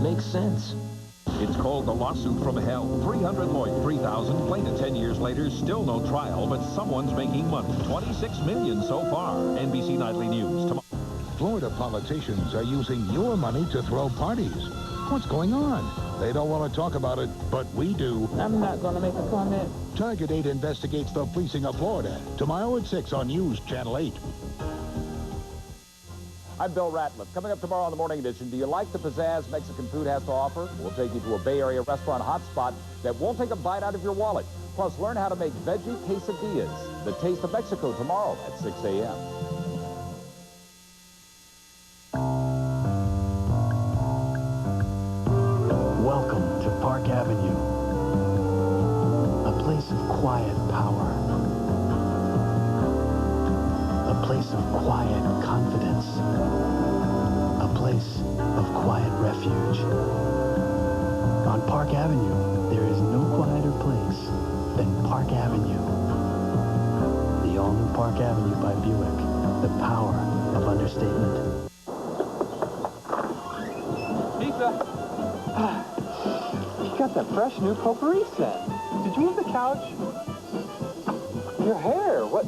Makes sense. It's called The Lawsuit from Hell. 300 lawyers, 3,000 plaintiffs. 10 years later, still no trial, but someone's making money. $26 million so far. NBC Nightly News. Tomorrow. Florida politicians are using your money to throw parties. What's going on? They don't want to talk about it, but we do. I'm not going to make a comment. Target 8 investigates the fleecing of Florida. Tomorrow at 6 on News Channel 8. I'm Bill Ratliff. Coming up tomorrow on the Morning Edition, do you like the pizzazz Mexican food has to offer? We'll take you to a Bay Area restaurant hotspot that won't take a bite out of your wallet. Plus, learn how to make veggie quesadillas. The Taste of Mexico tomorrow at 6 a.m. Welcome to Park Avenue, a place of quiet power, a place of quiet confidence, a place of quiet refuge. On Park Avenue, there is no quieter place than Park Avenue. The all-new Park Avenue by Buick, the power of understatement. Pizza! You got that fresh new potpourri scent. Did you move the couch? Your hair, what?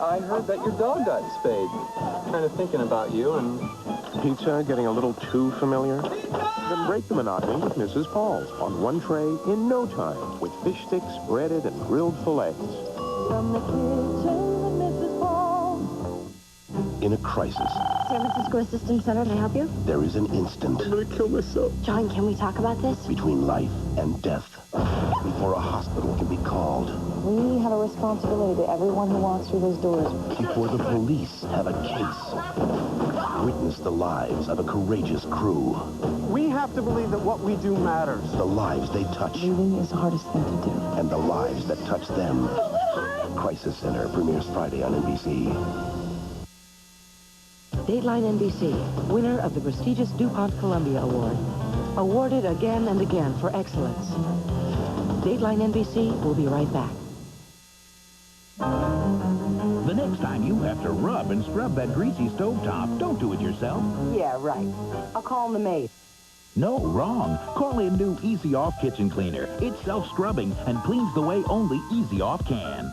I heard that your dog got spayed. Kind of thinking about you and... Pizza getting a little too familiar? Then break the monotony with Mrs. Paul's on one tray in no time with fish sticks, breaded, and grilled fillets. From the kitchen to Mrs. Paul. In a crisis, San Francisco Assistance Center, can I help you? there is an instant I'm gonna kill myself. John, can we talk about this? between life and death. before a hospital can be called. We have a responsibility to everyone who walks through those doors. Before the police have a case. Witness the lives of a courageous crew. We have to believe that what we do matters. The lives they touch. Leaving is the hardest thing to do. And the lives that touch them. Crisis Center premieres Friday on NBC. Dateline NBC, winner of the prestigious DuPont Columbia Award. Awarded again and again for excellence. Dateline NBC will be right back. The next time you have to rub and scrub that greasy stovetop, don't do it yourself. Yeah, right. I'll call in the maid. No, wrong. Call in new Easy Off Kitchen Cleaner. It's self-scrubbing and cleans the way only Easy Off can.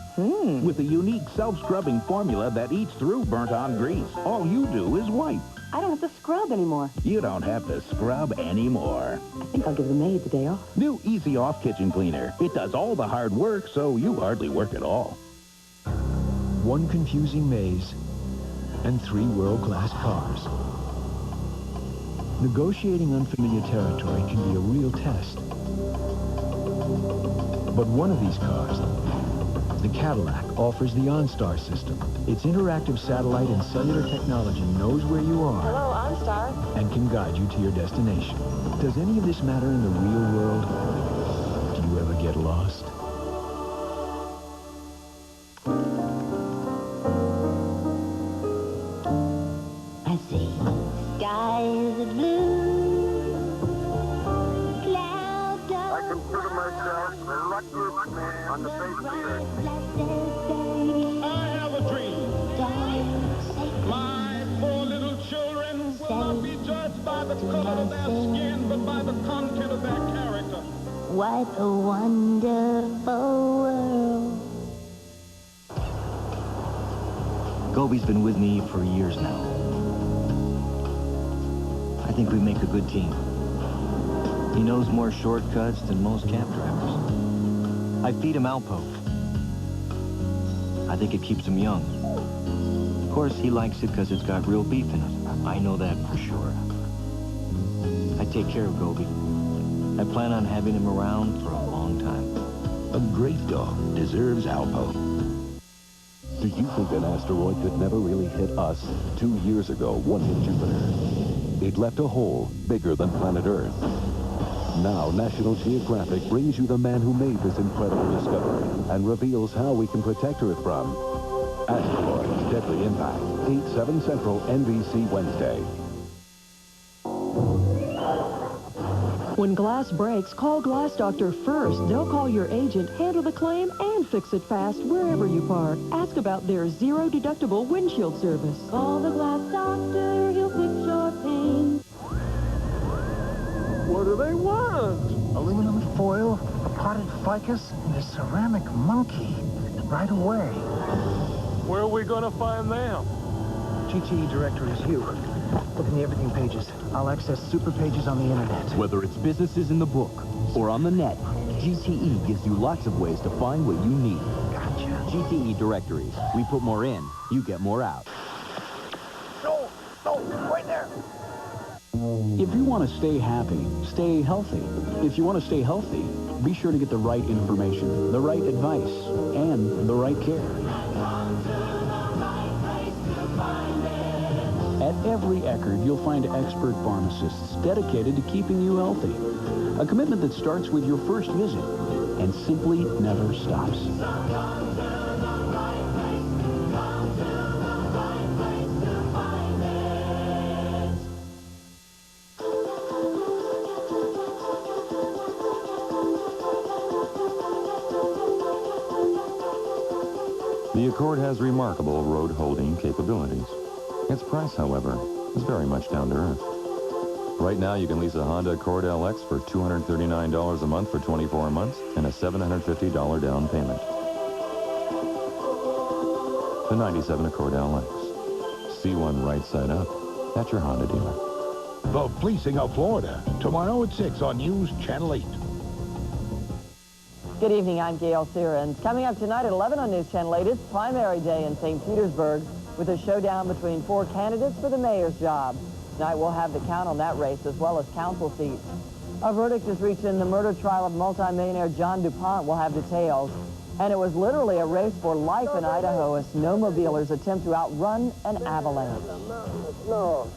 With a unique self-scrubbing formula that eats through burnt-on grease. All you do is wipe. I don't have to scrub anymore. You don't have to scrub anymore. I think I'll give the maid the day off. New Easy Off Kitchen Cleaner. It does all the hard work, so you hardly work at all. One confusing maze and 3 world-class cars. Negotiating unfamiliar territory can be a real test. But one of these cars, the Cadillac, offers the OnStar system. Its interactive satellite and cellular technology knows where you are. Hello, OnStar. And can guide you to your destination. Does any of this matter in the real world? Do you ever get lost? I see skies are blue, clouds are I consider myself the luckiest man on the face of the earth. I have a dream. My 4 little children will not be judged by the color of their skin, but by the content of their character. What a wonderful world. Gobi's been with me for years now. I think we make a good team. He knows more shortcuts than most cab drivers. I feed him Alpo. I think it keeps him young. Of course, he likes it because it's got real beef in it. I know that for sure. I take care of Gobi. I plan on having him around for a long time. A great dog deserves Alpo. Do you think an asteroid could never really hit us? 2 years ago, one hit Jupiter. It left a hole bigger than planet Earth. Now, National Geographic brings you the man who made this incredible discovery and reveals how we can protect Earth from asteroids' deadly impact. 8/7 Central, NBC, Wednesday. When glass breaks, call Glass Doctor first. They'll call your agent, handle the claim, and fix it fast wherever you park. Ask about their zero-deductible windshield service. Call the Glass Doctor, he'll fix your pain. What do they want? Aluminum foil, a potted ficus, and a ceramic monkey. Right away. Where are we going to find them? GTE directory is you. Look in the everything pages. I'll access super pages on the internet. Whether it's businesses in the book or on the net, GTE gives you lots of ways to find what you need. Gotcha. GTE directories. We put more in, you get more out. No, right there. If you want to stay happy, stay healthy. If you want to stay healthy, be sure to get the right information, the right advice, and the right care. At every Eckerd, you'll find expert pharmacists dedicated to keeping you healthy. A commitment that starts with your first visit and simply never stops. The Accord has remarkable road-holding capabilities. Its price, however, is very much down to earth. Right now, you can lease a Honda Accord LX for $239 a month for 24 months and a $750 down payment. The 97 Accord LX. See one right side up at your Honda dealer. The Fleecing of Florida, tomorrow at 6 on News Channel 8. Good evening, I'm Gail Searins. Coming up tonight at 11 on News Channel 8, it's primary day in St. Petersburg with a showdown between 4 candidates for the mayor's job. Tonight we'll have the count on that race as well as council seats. A verdict is reached in the murder trial of multimillionaire John DuPont. We'll have details. And it was literally a race for life in Idaho as snowmobilers attempt to outrun an avalanche. No.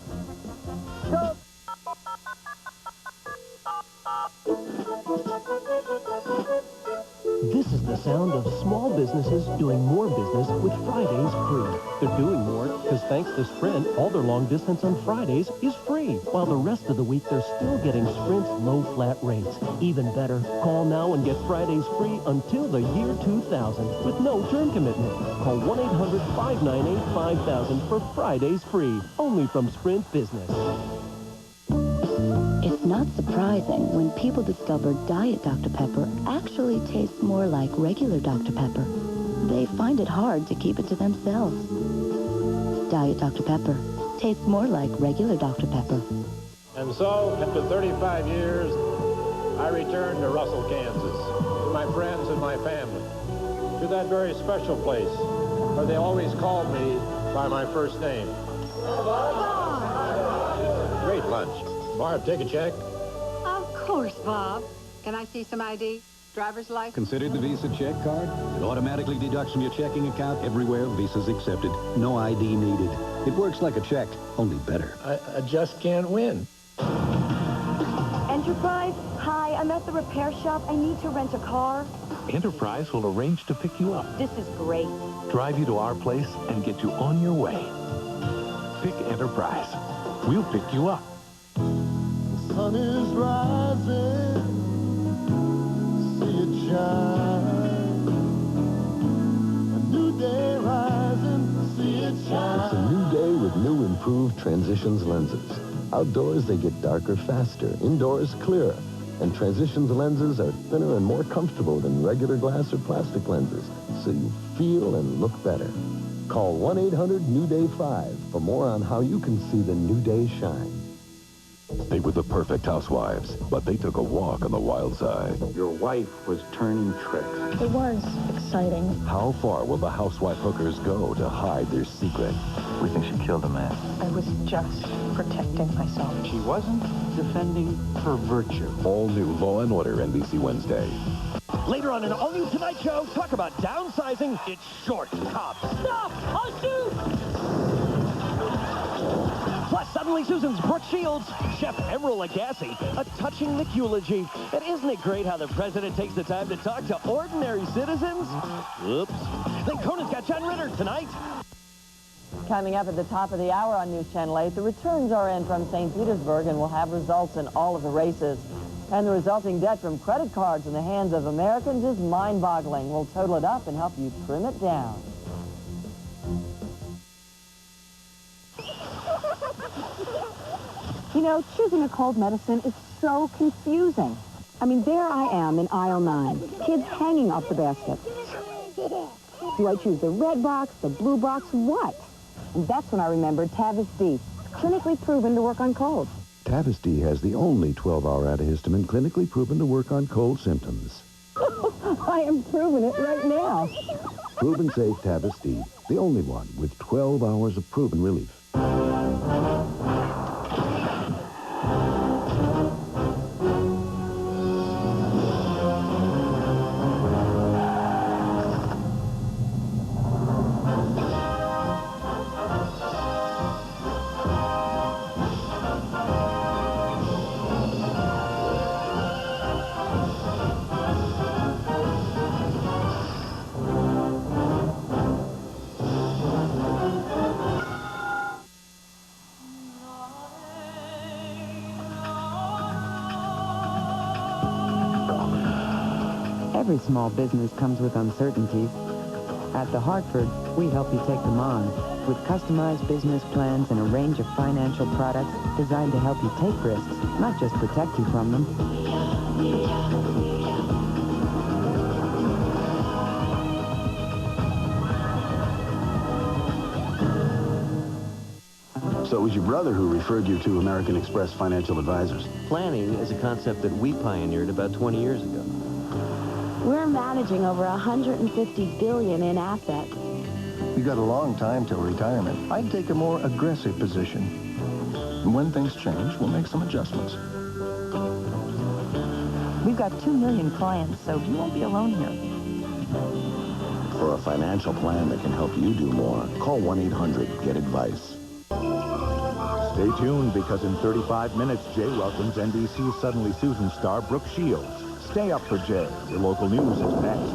This is the sound of small businesses doing more business with Fridays free. They're doing more because thanks to Sprint, all their long distance on Fridays is free. While the rest of the week, they're still getting Sprint's low flat rates. Even better, call now and get Fridays free until the year 2000 with no term commitment. Call 1-800-598-5000 for Fridays free. Only from Sprint Business. It's not surprising when people discover Diet Dr. Pepper actually tastes more like regular Dr. Pepper. They find it hard to keep it to themselves. Diet Dr. Pepper tastes more like regular Dr. Pepper. And so, after 35 years, I return to Russell, Kansas, to my friends and my family, to that very special place where they always called me by my first name. Great lunch. Barb, take a check. Of course, Bob. Can I see some ID? Driver's license? Considered the Visa check card? It automatically deducts from your checking account everywhere Visa's accepted. No ID needed. It works like a check, only better. I just can't win. Enterprise? Hi, I'm at the repair shop. I need to rent a car. Enterprise will arrange to pick you up, This is great. drive you to our place, and get you on your way. Pick Enterprise. We'll pick you up. The sun is rising, see it shine. A new day rising, see it shine. It's a new day with new improved Transitions lenses. Outdoors, they get darker faster. Indoors, clearer. And Transitions lenses are thinner and more comfortable than regular glass or plastic lenses, so you feel and look better. Call 1-800-NEW-DAY-5 for more on how you can see the new day shine. They were the perfect housewives, but they took a walk on the wild side. Your wife was turning tricks. It was exciting. How far will the housewife hookers go to hide their secret? We think she killed a man. I was just protecting myself. She wasn't defending her virtue. All new Law & Order, NBC Wednesday. Later on an all-new Tonight Show, talk about downsizing. It's short cops. Stop! I'll shoot! Plus, suddenly Susan's Brooke Shields, Chef Emeril Lagasse, a touching eulogy. And isn't it great how the president takes the time to talk to ordinary citizens? Oops. Then Conan's got John Ritter tonight. Coming up at the top of the hour on News Channel 8, the returns are in from St. Petersburg and will have results in all of the races. And the resulting debt from credit cards in the hands of Americans is mind-boggling. We'll total it up and help you trim it down. You know, choosing a cold medicine is so confusing. I mean, there I am in aisle 9, kids hanging off the basket. Do I choose the red box, the blue box, what? And that's when I remembered Tavis D, clinically proven to work on colds. Tavis D has the only 12-hour antihistamine clinically proven to work on cold symptoms. I am proving it right now. Proven safe Tavis D, the only one with 12 hours of proven relief. Every small business comes with uncertainties. At The Hartford, we help you take them on with customized business plans and a range of financial products designed to help you take risks, not just protect you from them. So it was your brother who referred you to American Express Financial Advisors. Planning is a concept that we pioneered about 20 years ago. We're managing over $150 billion in assets. You got a long time till retirement. I'd take a more aggressive position. And when things change, we'll make some adjustments. We've got 2 million clients, so you won't be alone here. For a financial plan that can help you do more, call 1-800-GET-ADVICE. Stay tuned, because in 35 minutes, Jay welcomes NBC's Suddenly Susan star Brooke Shields. Stay up for Jay. Your local news is next.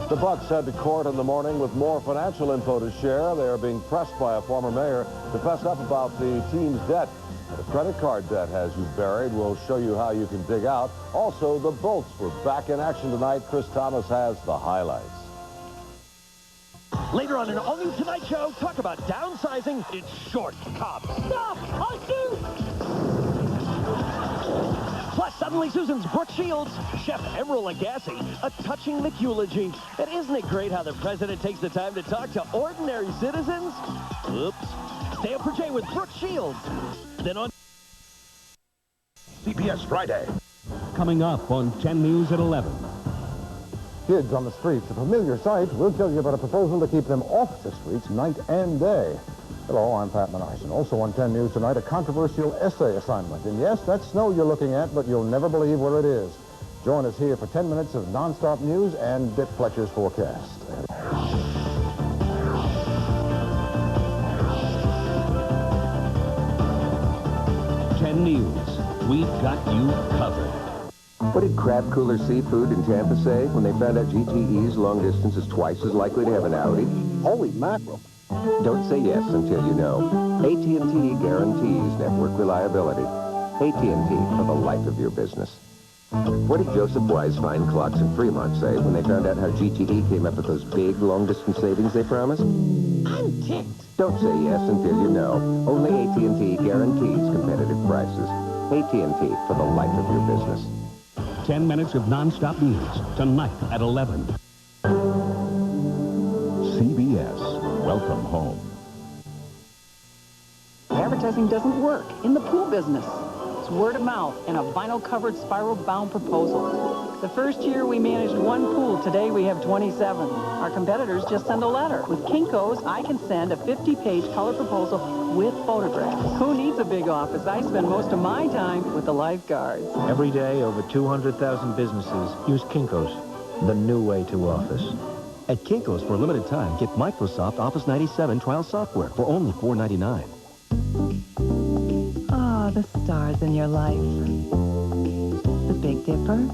The Bucks head to court in the morning with more financial info to share. They are being pressed by a former mayor to fess up about the team's debt. The credit card debt has you buried. We'll show you how you can dig out. Also, the Bolts were back in action tonight. Chris Thomas has the highlights. Later on an all-new Tonight Show, talk about downsizing. It's short cops. Stop! I'll shoot! Plus, Suddenly Susan's Brooke Shields, Chef Emeril Lagasse, a touching eulogy. And isn't it great how the president takes the time to talk to ordinary citizens? Oops. Stay up for Jay with Brooke Shields. Then on CBS Friday. Coming up on 10 News at 11. Kids on the streets, a familiar sight. We'll tell you about a proposal to keep them off the streets night and day. Hello, I'm Pat Menarson. Also on 10 News tonight, a controversial essay assignment. And yes, that's snow you're looking at, but you'll never believe where it is. Join us here for 10 minutes of nonstop news and Dick Fletcher's forecast. 10 News. We've got you covered. What did Crab Cooler Seafood in Tampa say when they found out GTE's long distance is twice as likely to have an outage? Holy mackerel. Don't say yes until you know. AT&T guarantees network reliability. AT&T for the life of your business. What did Joseph Wise Fine Clocks in Fremont say when they found out how GTE came up with those big long-distance savings they promised? I'm ticked. Don't say yes until you know. Only AT&T guarantees competitive prices. AT&T for the life of your business. 10 minutes of nonstop news tonight at 11. CBS. Welcome home. Advertising doesn't work in the pool business. It's word of mouth and a vinyl-covered spiral-bound proposal. The first year we managed 1 pool. Today we have 27. Our competitors just send a letter. With Kinko's, I can send a 50-page color proposal with photographs. Who needs a big office? I spend most of my time with the lifeguards. Every day, over 200,000 businesses use Kinko's, the new way to office. At Kinko's, for a limited time, get Microsoft Office 97 trial software for only $4.99. Ah, the stars in your life. The Big Dipper,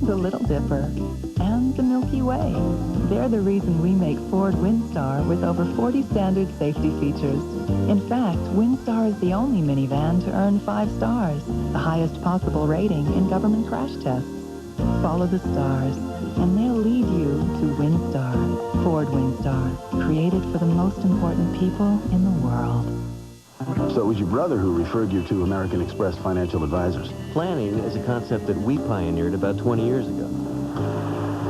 the Little Dipper, and the Milky Way. They're the reason we make Ford Windstar with over 40 standard safety features. In fact, Windstar is the only minivan to earn 5 stars, the highest possible rating in government crash tests. Follow the stars, and they'll lead you to Windstar. Ford Windstar, created for the most important people in the world. So it was your brother who referred you to American Express Financial Advisors. Planning is a concept that we pioneered about 20 years ago.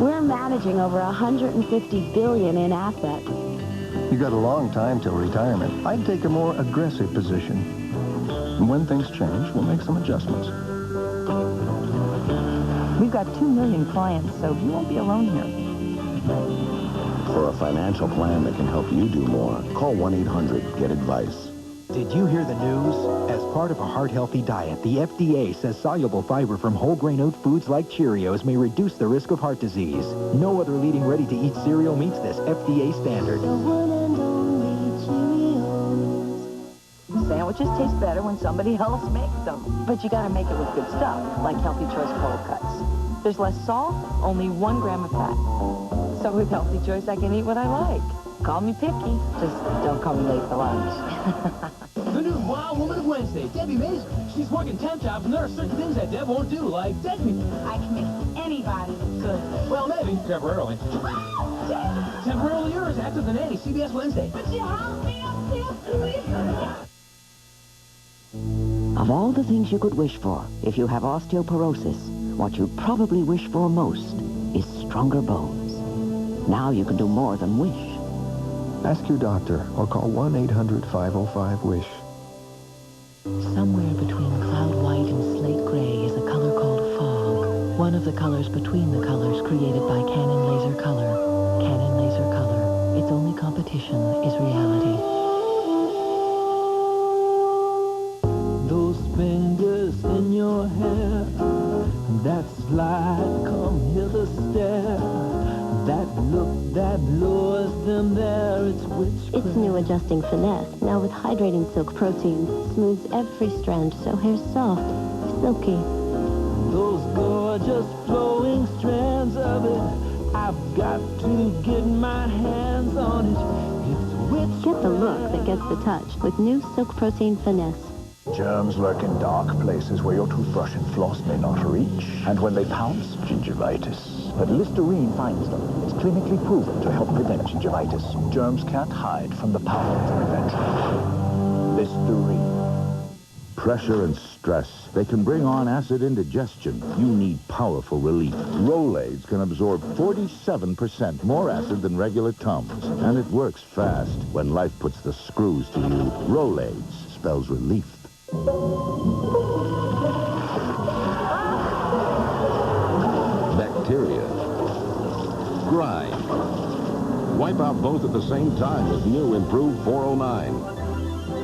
We're managing over $150 billion in assets. You got a long time till retirement. I'd take a more aggressive position. And when things change, we'll make some adjustments. We've got 2 million clients, so you won't be alone here. For a financial plan that can help you do more, call 1-800-GET-ADVICE. Did you hear the news? As part of a heart-healthy diet, the FDA says soluble fiber from whole grain oat foods like Cheerios may reduce the risk of heart disease. No other leading ready-to-eat cereal meets this FDA standard. Sandwiches taste better when somebody else makes them. But you gotta make it with good stuff, like Healthy Choice Cold Cuts. There's less salt, only 1 gram of fat. So with Healthy Choice, I can eat what I like. Call me picky, just don't call me late for lunch. The new wild woman of Wednesday, Debbie Mazer. She's working 10 jobs, and there are certain things that Deb won't do, like dead people. I can make anybody look good. Well, maybe, temporarily. Temporarily yours after the nanny, CBS Wednesday. But you help me up. Of all the things you could wish for if you have osteoporosis, what you probably wish for most is stronger bones. Now you can do more than wish. Ask your doctor or call 1-800-505-WISH. Somewhere between cloud white and slate gray is a color called fog. One of the colors between the colors created by Canon Laser Color. Canon Laser Color. Its only competition is reality. Those fingers in your hand. hair. That slide, come hither stare. That look that lures them there, it's witchcraft. It's new adjusting finesse, now with hydrating silk protein. Smooths every strand so hair's soft, silky. Those gorgeous flowing strands of it, I've got to get my hands on it. It's witchcraft. Get the look that gets the touch with new silk protein finesse. Germs lurk in dark places where your toothbrush and floss may not reach. And when they pounce, gingivitis. But Listerine finds them. It's clinically proven to help prevent gingivitis. Germs can't hide from the power of prevention. Listerine. Pressure and stress, they can bring on acid indigestion. You need powerful relief. Rolaids can absorb 47% more acid than regular Tums. And it works fast. When life puts the screws to you, Rolaids spells relief. Bacteria. Grime. Wipe out both at the same time with new improved 409.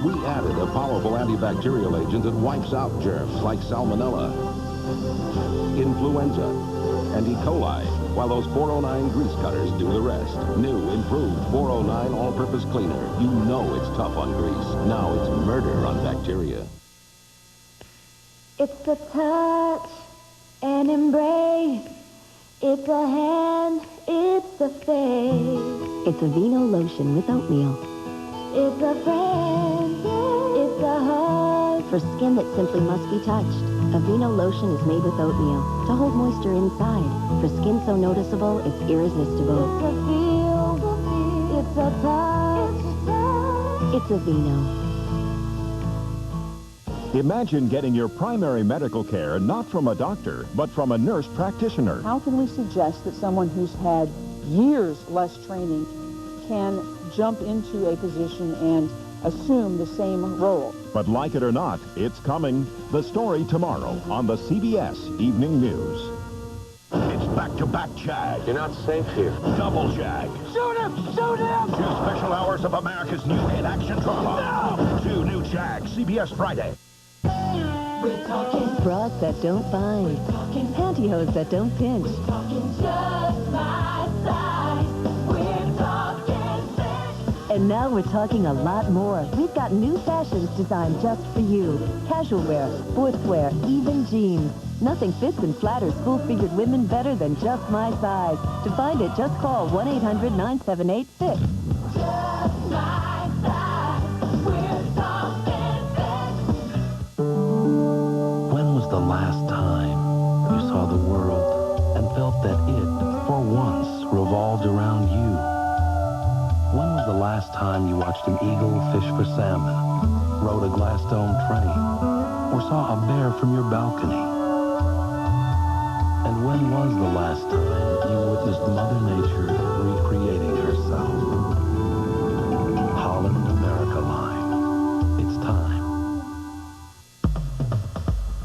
We added a powerful antibacterial agent that wipes out germs like salmonella, influenza, and E. coli, while those 409 grease cutters do the rest. New improved 409 all-purpose cleaner. You know it's tough on grease. Now it's murder on bacteria. It's the touch and embrace. It's a hand, it's a face. It's Aveeno lotion with oatmeal. It's a friend, it's a hug. For skin that simply must be touched, Aveeno lotion is made with oatmeal to hold moisture inside. For skin so noticeable, it's irresistible. It's a feel, it's a touch. It's Aveeno. Imagine getting your primary medical care not from a doctor, but from a nurse practitioner. How can we suggest that someone who's had years less training can jump into a position and assume the same role? But like it or not, it's coming. The story tomorrow on the CBS Evening News. It's back-to-back Jag. You're not safe here. Double Jag. Shoot him! Shoot him! 2 special hours of America's new hit action drama. No! 2 new Jag, CBS Friday. We're talking bras that don't bind, pantyhose that don't pinch. We're talking just my size. We're talking fish. And now we're talking a lot more. We've got new fashions designed just for you. Casual wear, sportswear, even jeans. Nothing fits and flatters full-figured women better than just my size. To find it, just call 1-800-978-FIT. Just my size. We're talking fish. When was the last time you saw the world and felt that it, for once, revolved around you? When was the last time you watched an eagle fish for salmon, rode a Gladstone train, or saw a bear from your balcony? And when was the last time you witnessed Mother Nature recreating herself? Holland America Line. It's time.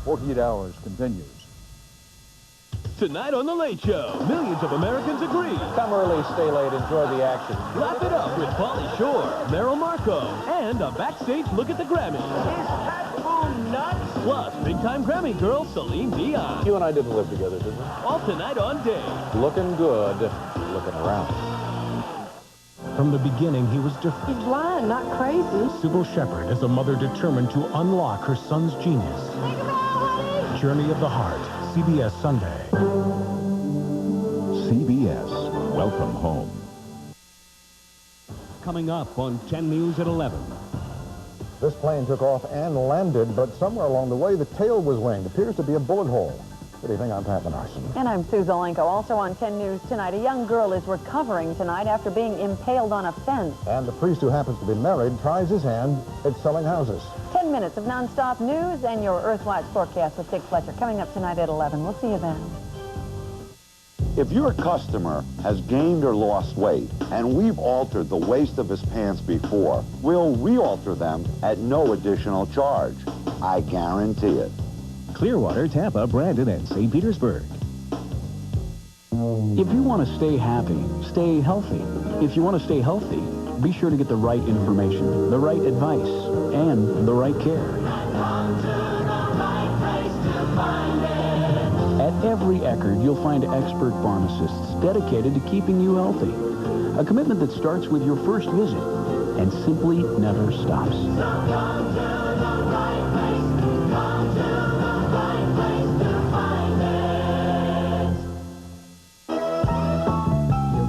48 Hours continues. Tonight on The Late Show, millions of Americans agree. Come early, stay late, enjoy the action. Wrap it up with Pauly Shore, Meryl Marco, and a backstage look at the Grammys. Is that fool nuts? Plus, big-time Grammy girl Celine Dion. You and I didn't live together, did we? All tonight on Day. Looking good, looking around. From the beginning, he was different. He's blind, not crazy. Sybil Shepherd is a mother determined to unlock her son's genius. Journey of the Heart, CBS Sunday. CBS, welcome home. Coming up on 10 News at 11. This plane took off and landed, but somewhere along the way, the tail was winged. Appears to be a bullet hole. Good evening, I'm Pat Menarson. And I'm Sue Zelenko. Also on 10 News tonight, a young girl is recovering tonight after being impaled on a fence. And the priest who happens to be married tries his hand at selling houses. 10 minutes of nonstop news and your Earthwatch forecast with Dick Fletcher coming up tonight at 11. We'll see you then. If your customer has gained or lost weight, and we've altered the waist of his pants before, we'll re-alter them at no additional charge. I guarantee it. Clearwater, Tampa, Brandon, and St. Petersburg. If you want to stay happy, stay healthy. If you want to stay healthy, be sure to get the right information, the right advice, and the right care. every Eckerd, you'll find expert pharmacists dedicated to keeping you healthy. A commitment that starts with your first visit and simply never stops. You've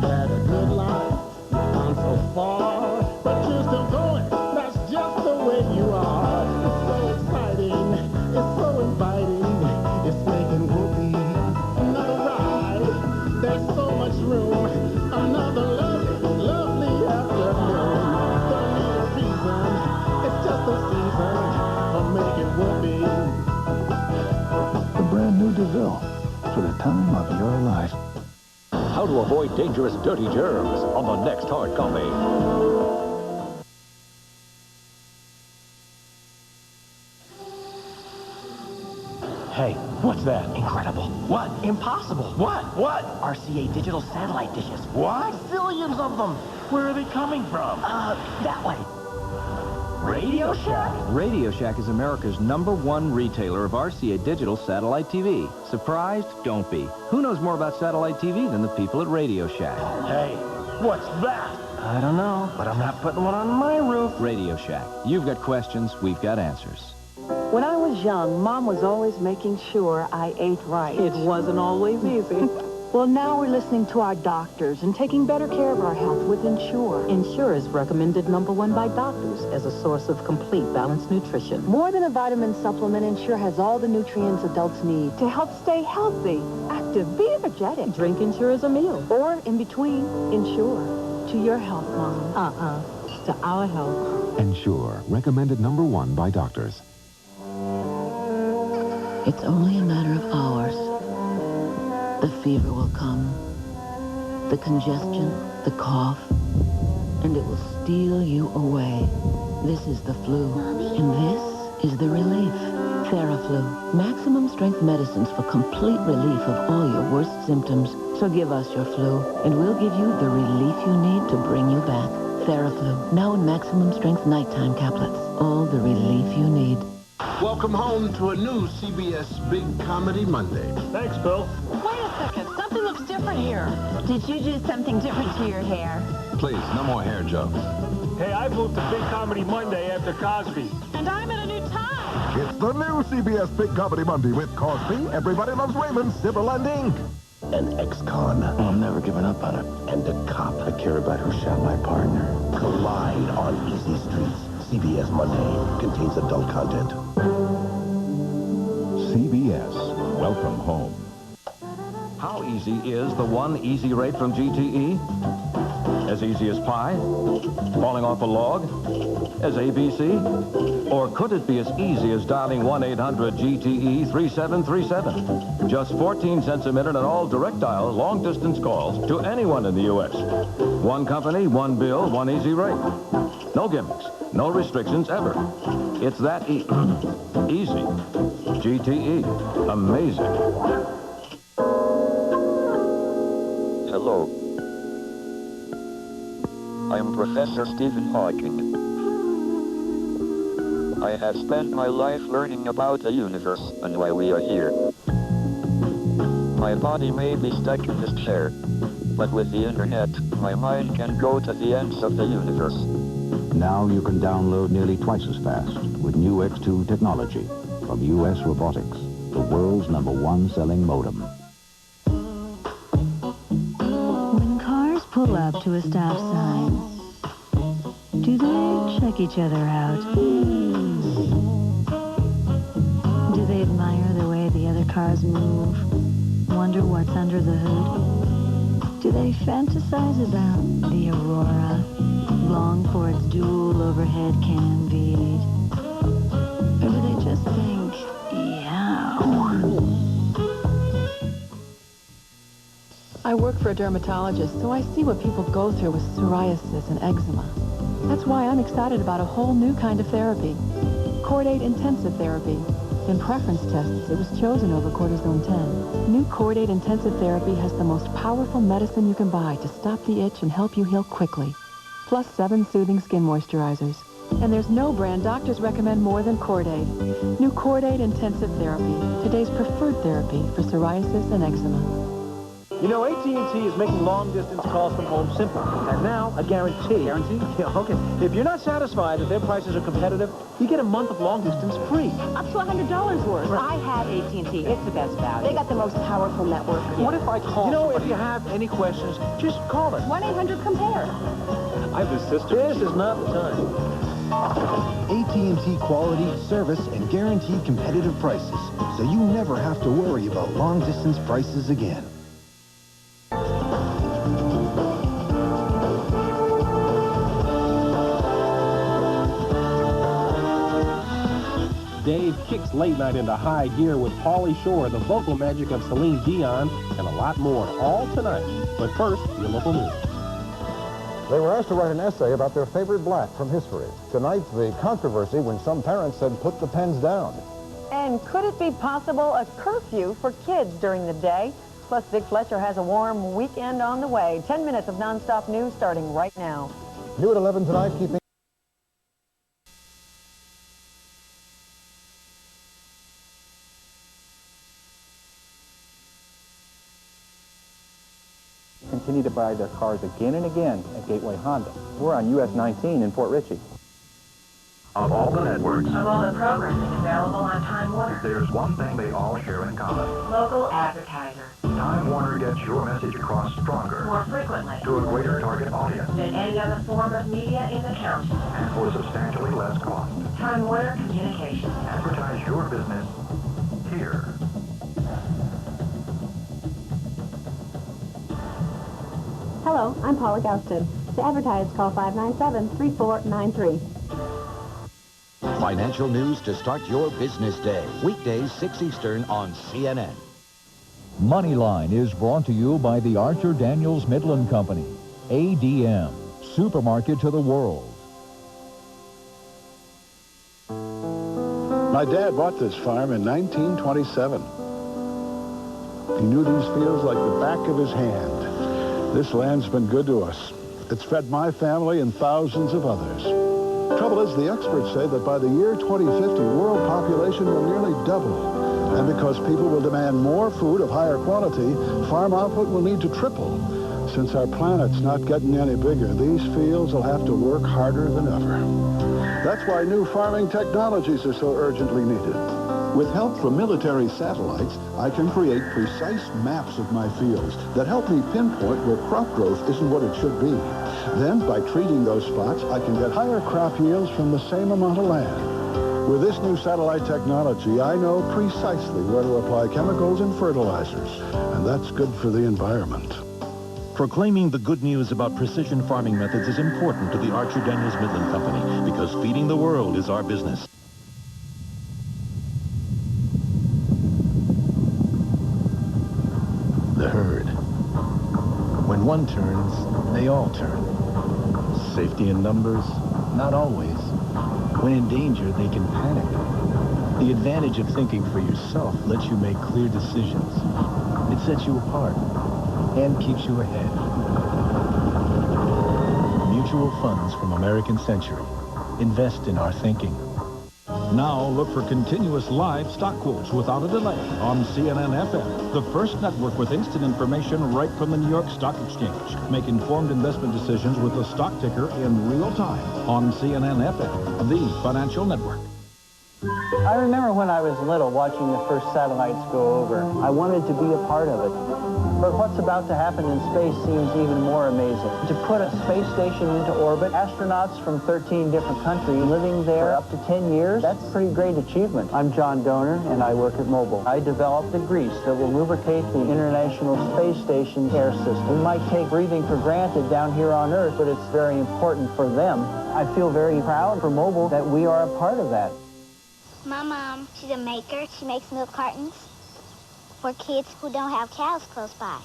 had a good life, gone so far, but you're still going. That's just the way you are. It's so exciting, it's so inviting, it's making whoopee another ride. There's so much room, another lovely afternoon. Don't need a reason, it's just a season for making whoopee. The brand new DeVille for the time of your life. How to avoid dangerous dirty germs on the next Hard Copy. Hey, what's that? Incredible. What? Impossible. What? What? RCA digital satellite dishes. What? Zillions of them. Where are they coming from? That way. Radio Shack? Radio Shack is America's #1 retailer of RCA digital satellite TV. Surprised? Don't be. Who knows more about satellite TV than the people at Radio Shack? Hey, what's that? I don't know, but I'm not putting one on my roof. Radio Shack. You've got questions, we've got answers. When I was young, Mom was always making sure I ate right. It wasn't always easy. Well, now we're listening to our doctors and taking better care of our health with Ensure. Ensure is recommended #1 by doctors as a source of complete balanced nutrition. More than a vitamin supplement, Ensure has all the nutrients adults need to help stay healthy, active, be energetic. Drink Ensure as a meal or in between. Ensure. To your health, Mom. To our health. Ensure, recommended #1 by doctors. It's only a matter of hours. The fever will come, the congestion, the cough, and it will steal you away. This is the flu, and this is the relief. Theraflu, maximum strength medicines for complete relief of all your worst symptoms. So give us your flu, and we'll give you the relief you need to bring you back. Theraflu, now in maximum strength nighttime caplets. All the relief you need. Welcome home to a new CBS Big Comedy Monday. Thanks, Bill. Wait a second. Something looks different here. Did you do something different to your hair? Please, no more hair jokes. Hey, I moved to Big Comedy Monday after Cosby. And I'm in a new tie. It's the new CBS Big Comedy Monday with Cosby, Everybody Loves Raymond, Sybil and Ink. An ex-con. I'm never giving up on it. And a cop. I care about who shot my partner. Collide on Easy Streets. CBS Monday contains adult content. CBS, welcome home. How easy is the one easy rate from GTE? As easy as pie? Falling off a log? As ABC? Or could it be as easy as dialing 1-800-GTE-3737? Just 14 cents a minute on all direct dial, long-distance calls to anyone in the U.S. One company, one bill, one easy rate. No gimmicks, no restrictions ever. It's that easy. GTE. Amazing. Hello. I am Professor Stephen Hawking. I have spent my life learning about the universe and why we are here. My body may be stuck in this chair, but with the internet, my mind can go to the ends of the universe. Now you can download nearly twice as fast with new X2 technology from U.S. Robotics, the world's #1 selling modem. When cars pull up to a stop sign, do they check each other out? Do they admire the way the other cars move? Wonder what's under the hood? Do they fantasize about the aurora, long for its dual overhead cannon bead? Or do they just think, yeah? I work for a dermatologist, so I see what people go through with psoriasis and eczema. That's why I'm excited about a whole new kind of therapy, Cordate Intensive Therapy. In preference tests, it was chosen over cortisone 10. New Cordate Intensive Therapy has the most powerful medicine you can buy to stop the itch and help you heal quickly. Plus 7 soothing skin moisturizers. And there's no brand doctors recommend more than Cordate. New Cordate Intensive Therapy, today's preferred therapy for psoriasis and eczema. You know, AT&T is making long-distance calls from home simple. And now, a guarantee. Guarantee? Yeah, okay. If you're not satisfied that their prices are competitive, you get a month of long-distance free. Up to $100 worth. Right. I have AT&T. It's the best value. They got the most powerful network. What if I call? You know, if you have any questions, just call us. 1-800-COMPARE. I have a sister. This is not the time. AT&T quality, service, and guaranteed competitive prices, so you never have to worry about long-distance prices again. Dave kicks late night into high gear with Pauly Shore, the vocal magic of Celine Dion, and a lot more, all tonight. But first, your local news. They were asked to write an essay about their favorite black from history. Tonight, the controversy when some parents said put the pens down. And could it be possible a curfew for kids during the day? Plus, Dick Fletcher has a warm weekend on the way. 10 minutes of nonstop news starting right now. New at 11 tonight, keeping... Continue to buy their cars again and again at Gateway Honda. We're on US 19 in Fort Ritchie. Of all the networks, of all the programming available on Time Warner, there's one thing they all share in common. local advertiser. Time Warner gets your message across stronger, More frequently, to a greater target audience, than any other form of media in the county. and for substantially less cost. Time Warner Communications. Advertise your business here. Hello, I'm Paula Gouston. To advertise, call 597-3493. Financial news to start your business day. Weekdays, 6 Eastern on CNN. Moneyline is brought to you by the Archer Daniels Midland Company. ADM, supermarket to the world. My dad bought this farm in 1927. He knew these fields like the back of his hand. This land's been good to us. It's fed my family and thousands of others. Trouble is, the experts say that by the year 2050, world population will nearly double. And because people will demand more food of higher quality, farm output will need to triple. Since our planet's not getting any bigger, these fields will have to work harder than ever. That's why new farming technologies are so urgently needed. With help from military satellites, I can create precise maps of my fields that help me pinpoint where crop growth isn't what it should be. Then, by treating those spots, I can get higher crop yields from the same amount of land. With this new satellite technology, I know precisely where to apply chemicals and fertilizers, and that's good for the environment. Proclaiming the good news about precision farming methods is important to the Archer Daniels Midland Company because feeding the world is our business. The herd. When one turns, they all turn. Safety in numbers? Not always. When in danger, they can panic. The advantage of thinking for yourself lets you make clear decisions. It sets you apart and keeps you ahead. Mutual funds from American Century. Invest in our thinking. Now look for continuous live stock quotes without a delay on CNN FM, the first network with instant information right from the New York Stock Exchange. Make informed investment decisions with the stock ticker in real time on CNN FM, the financial network. I remember when I was little watching the first satellites go over. I wanted to be a part of it. But what's about to happen in space seems even more amazing. To put a space station into orbit, astronauts from 13 different countries living there up to 10 years, that's a pretty great achievement. I'm John Donor, and I work at Mobil. I developed a grease that will lubricate the International Space Station air system. We might take breathing for granted down here on Earth, but it's very important for them. I feel very proud for Mobil that we are a part of that. My mom, she's a maker. She makes milk cartons for kids who don't have cows close by.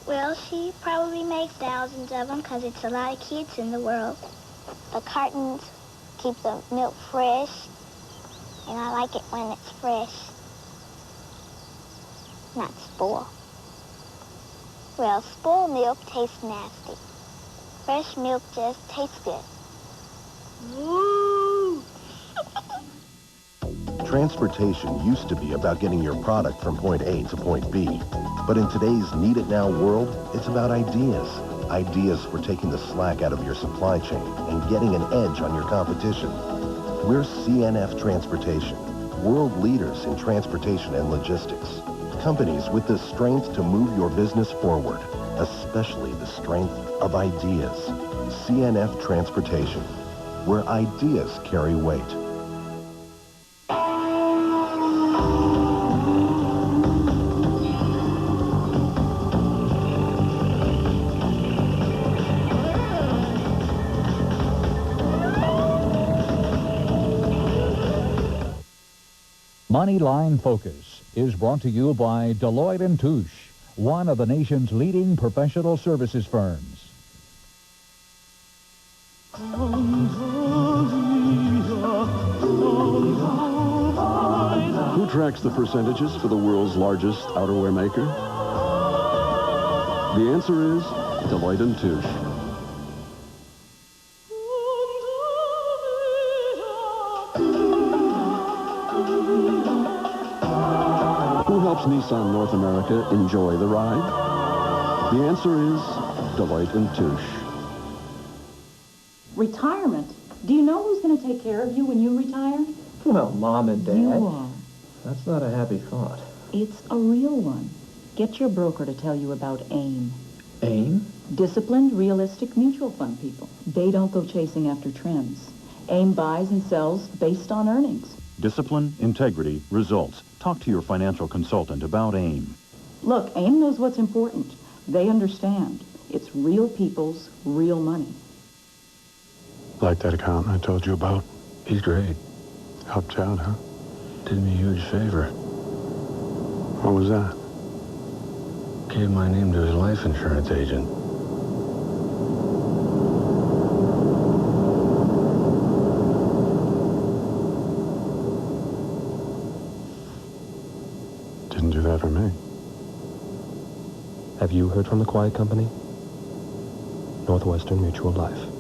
Well, she probably makes thousands of them because it's a lot of kids in the world. The cartons keep the milk fresh, and I like it when it's fresh, not spoiled. Well, spoiled milk tastes nasty. Fresh milk just tastes good. Woo! Transportation used to be about getting your product from point A to point B. But in today's need-it-now world, it's about ideas. Ideas for taking the slack out of your supply chain and getting an edge on your competition. We're CNF Transportation, world leaders in transportation and logistics. Companies with the strength to move your business forward, especially the strength of ideas. CNF Transportation, where ideas carry weight. Moneyline Focus is brought to you by Deloitte & Touche, one of the nation's leading professional services firms. Who tracks the percentages for the world's largest outerwear maker? The answer is Deloitte & Touche. Who helps Nissan North America enjoy the ride? The answer is Deloitte & Touche. Retirement? Do you know who's going to take care of you when you retire? Well, Mom and Dad. You are. That's not a happy thought. It's a real one. Get your broker to tell you about AIM. AIM? Disciplined, realistic mutual fund people. They don't go chasing after trends. AIM buys and sells based on earnings. Discipline, integrity, results. Talk to your financial consultant about AIM. Look, AIM knows what's important. They understand. It's real people's real money. Like that accountant I told you about? He's great. Helped you out, huh? Did me a huge favor. What was that? Gave my name to his life insurance agent. Didn't do that for me. Have you heard from the quiet company? Northwestern Mutual Life.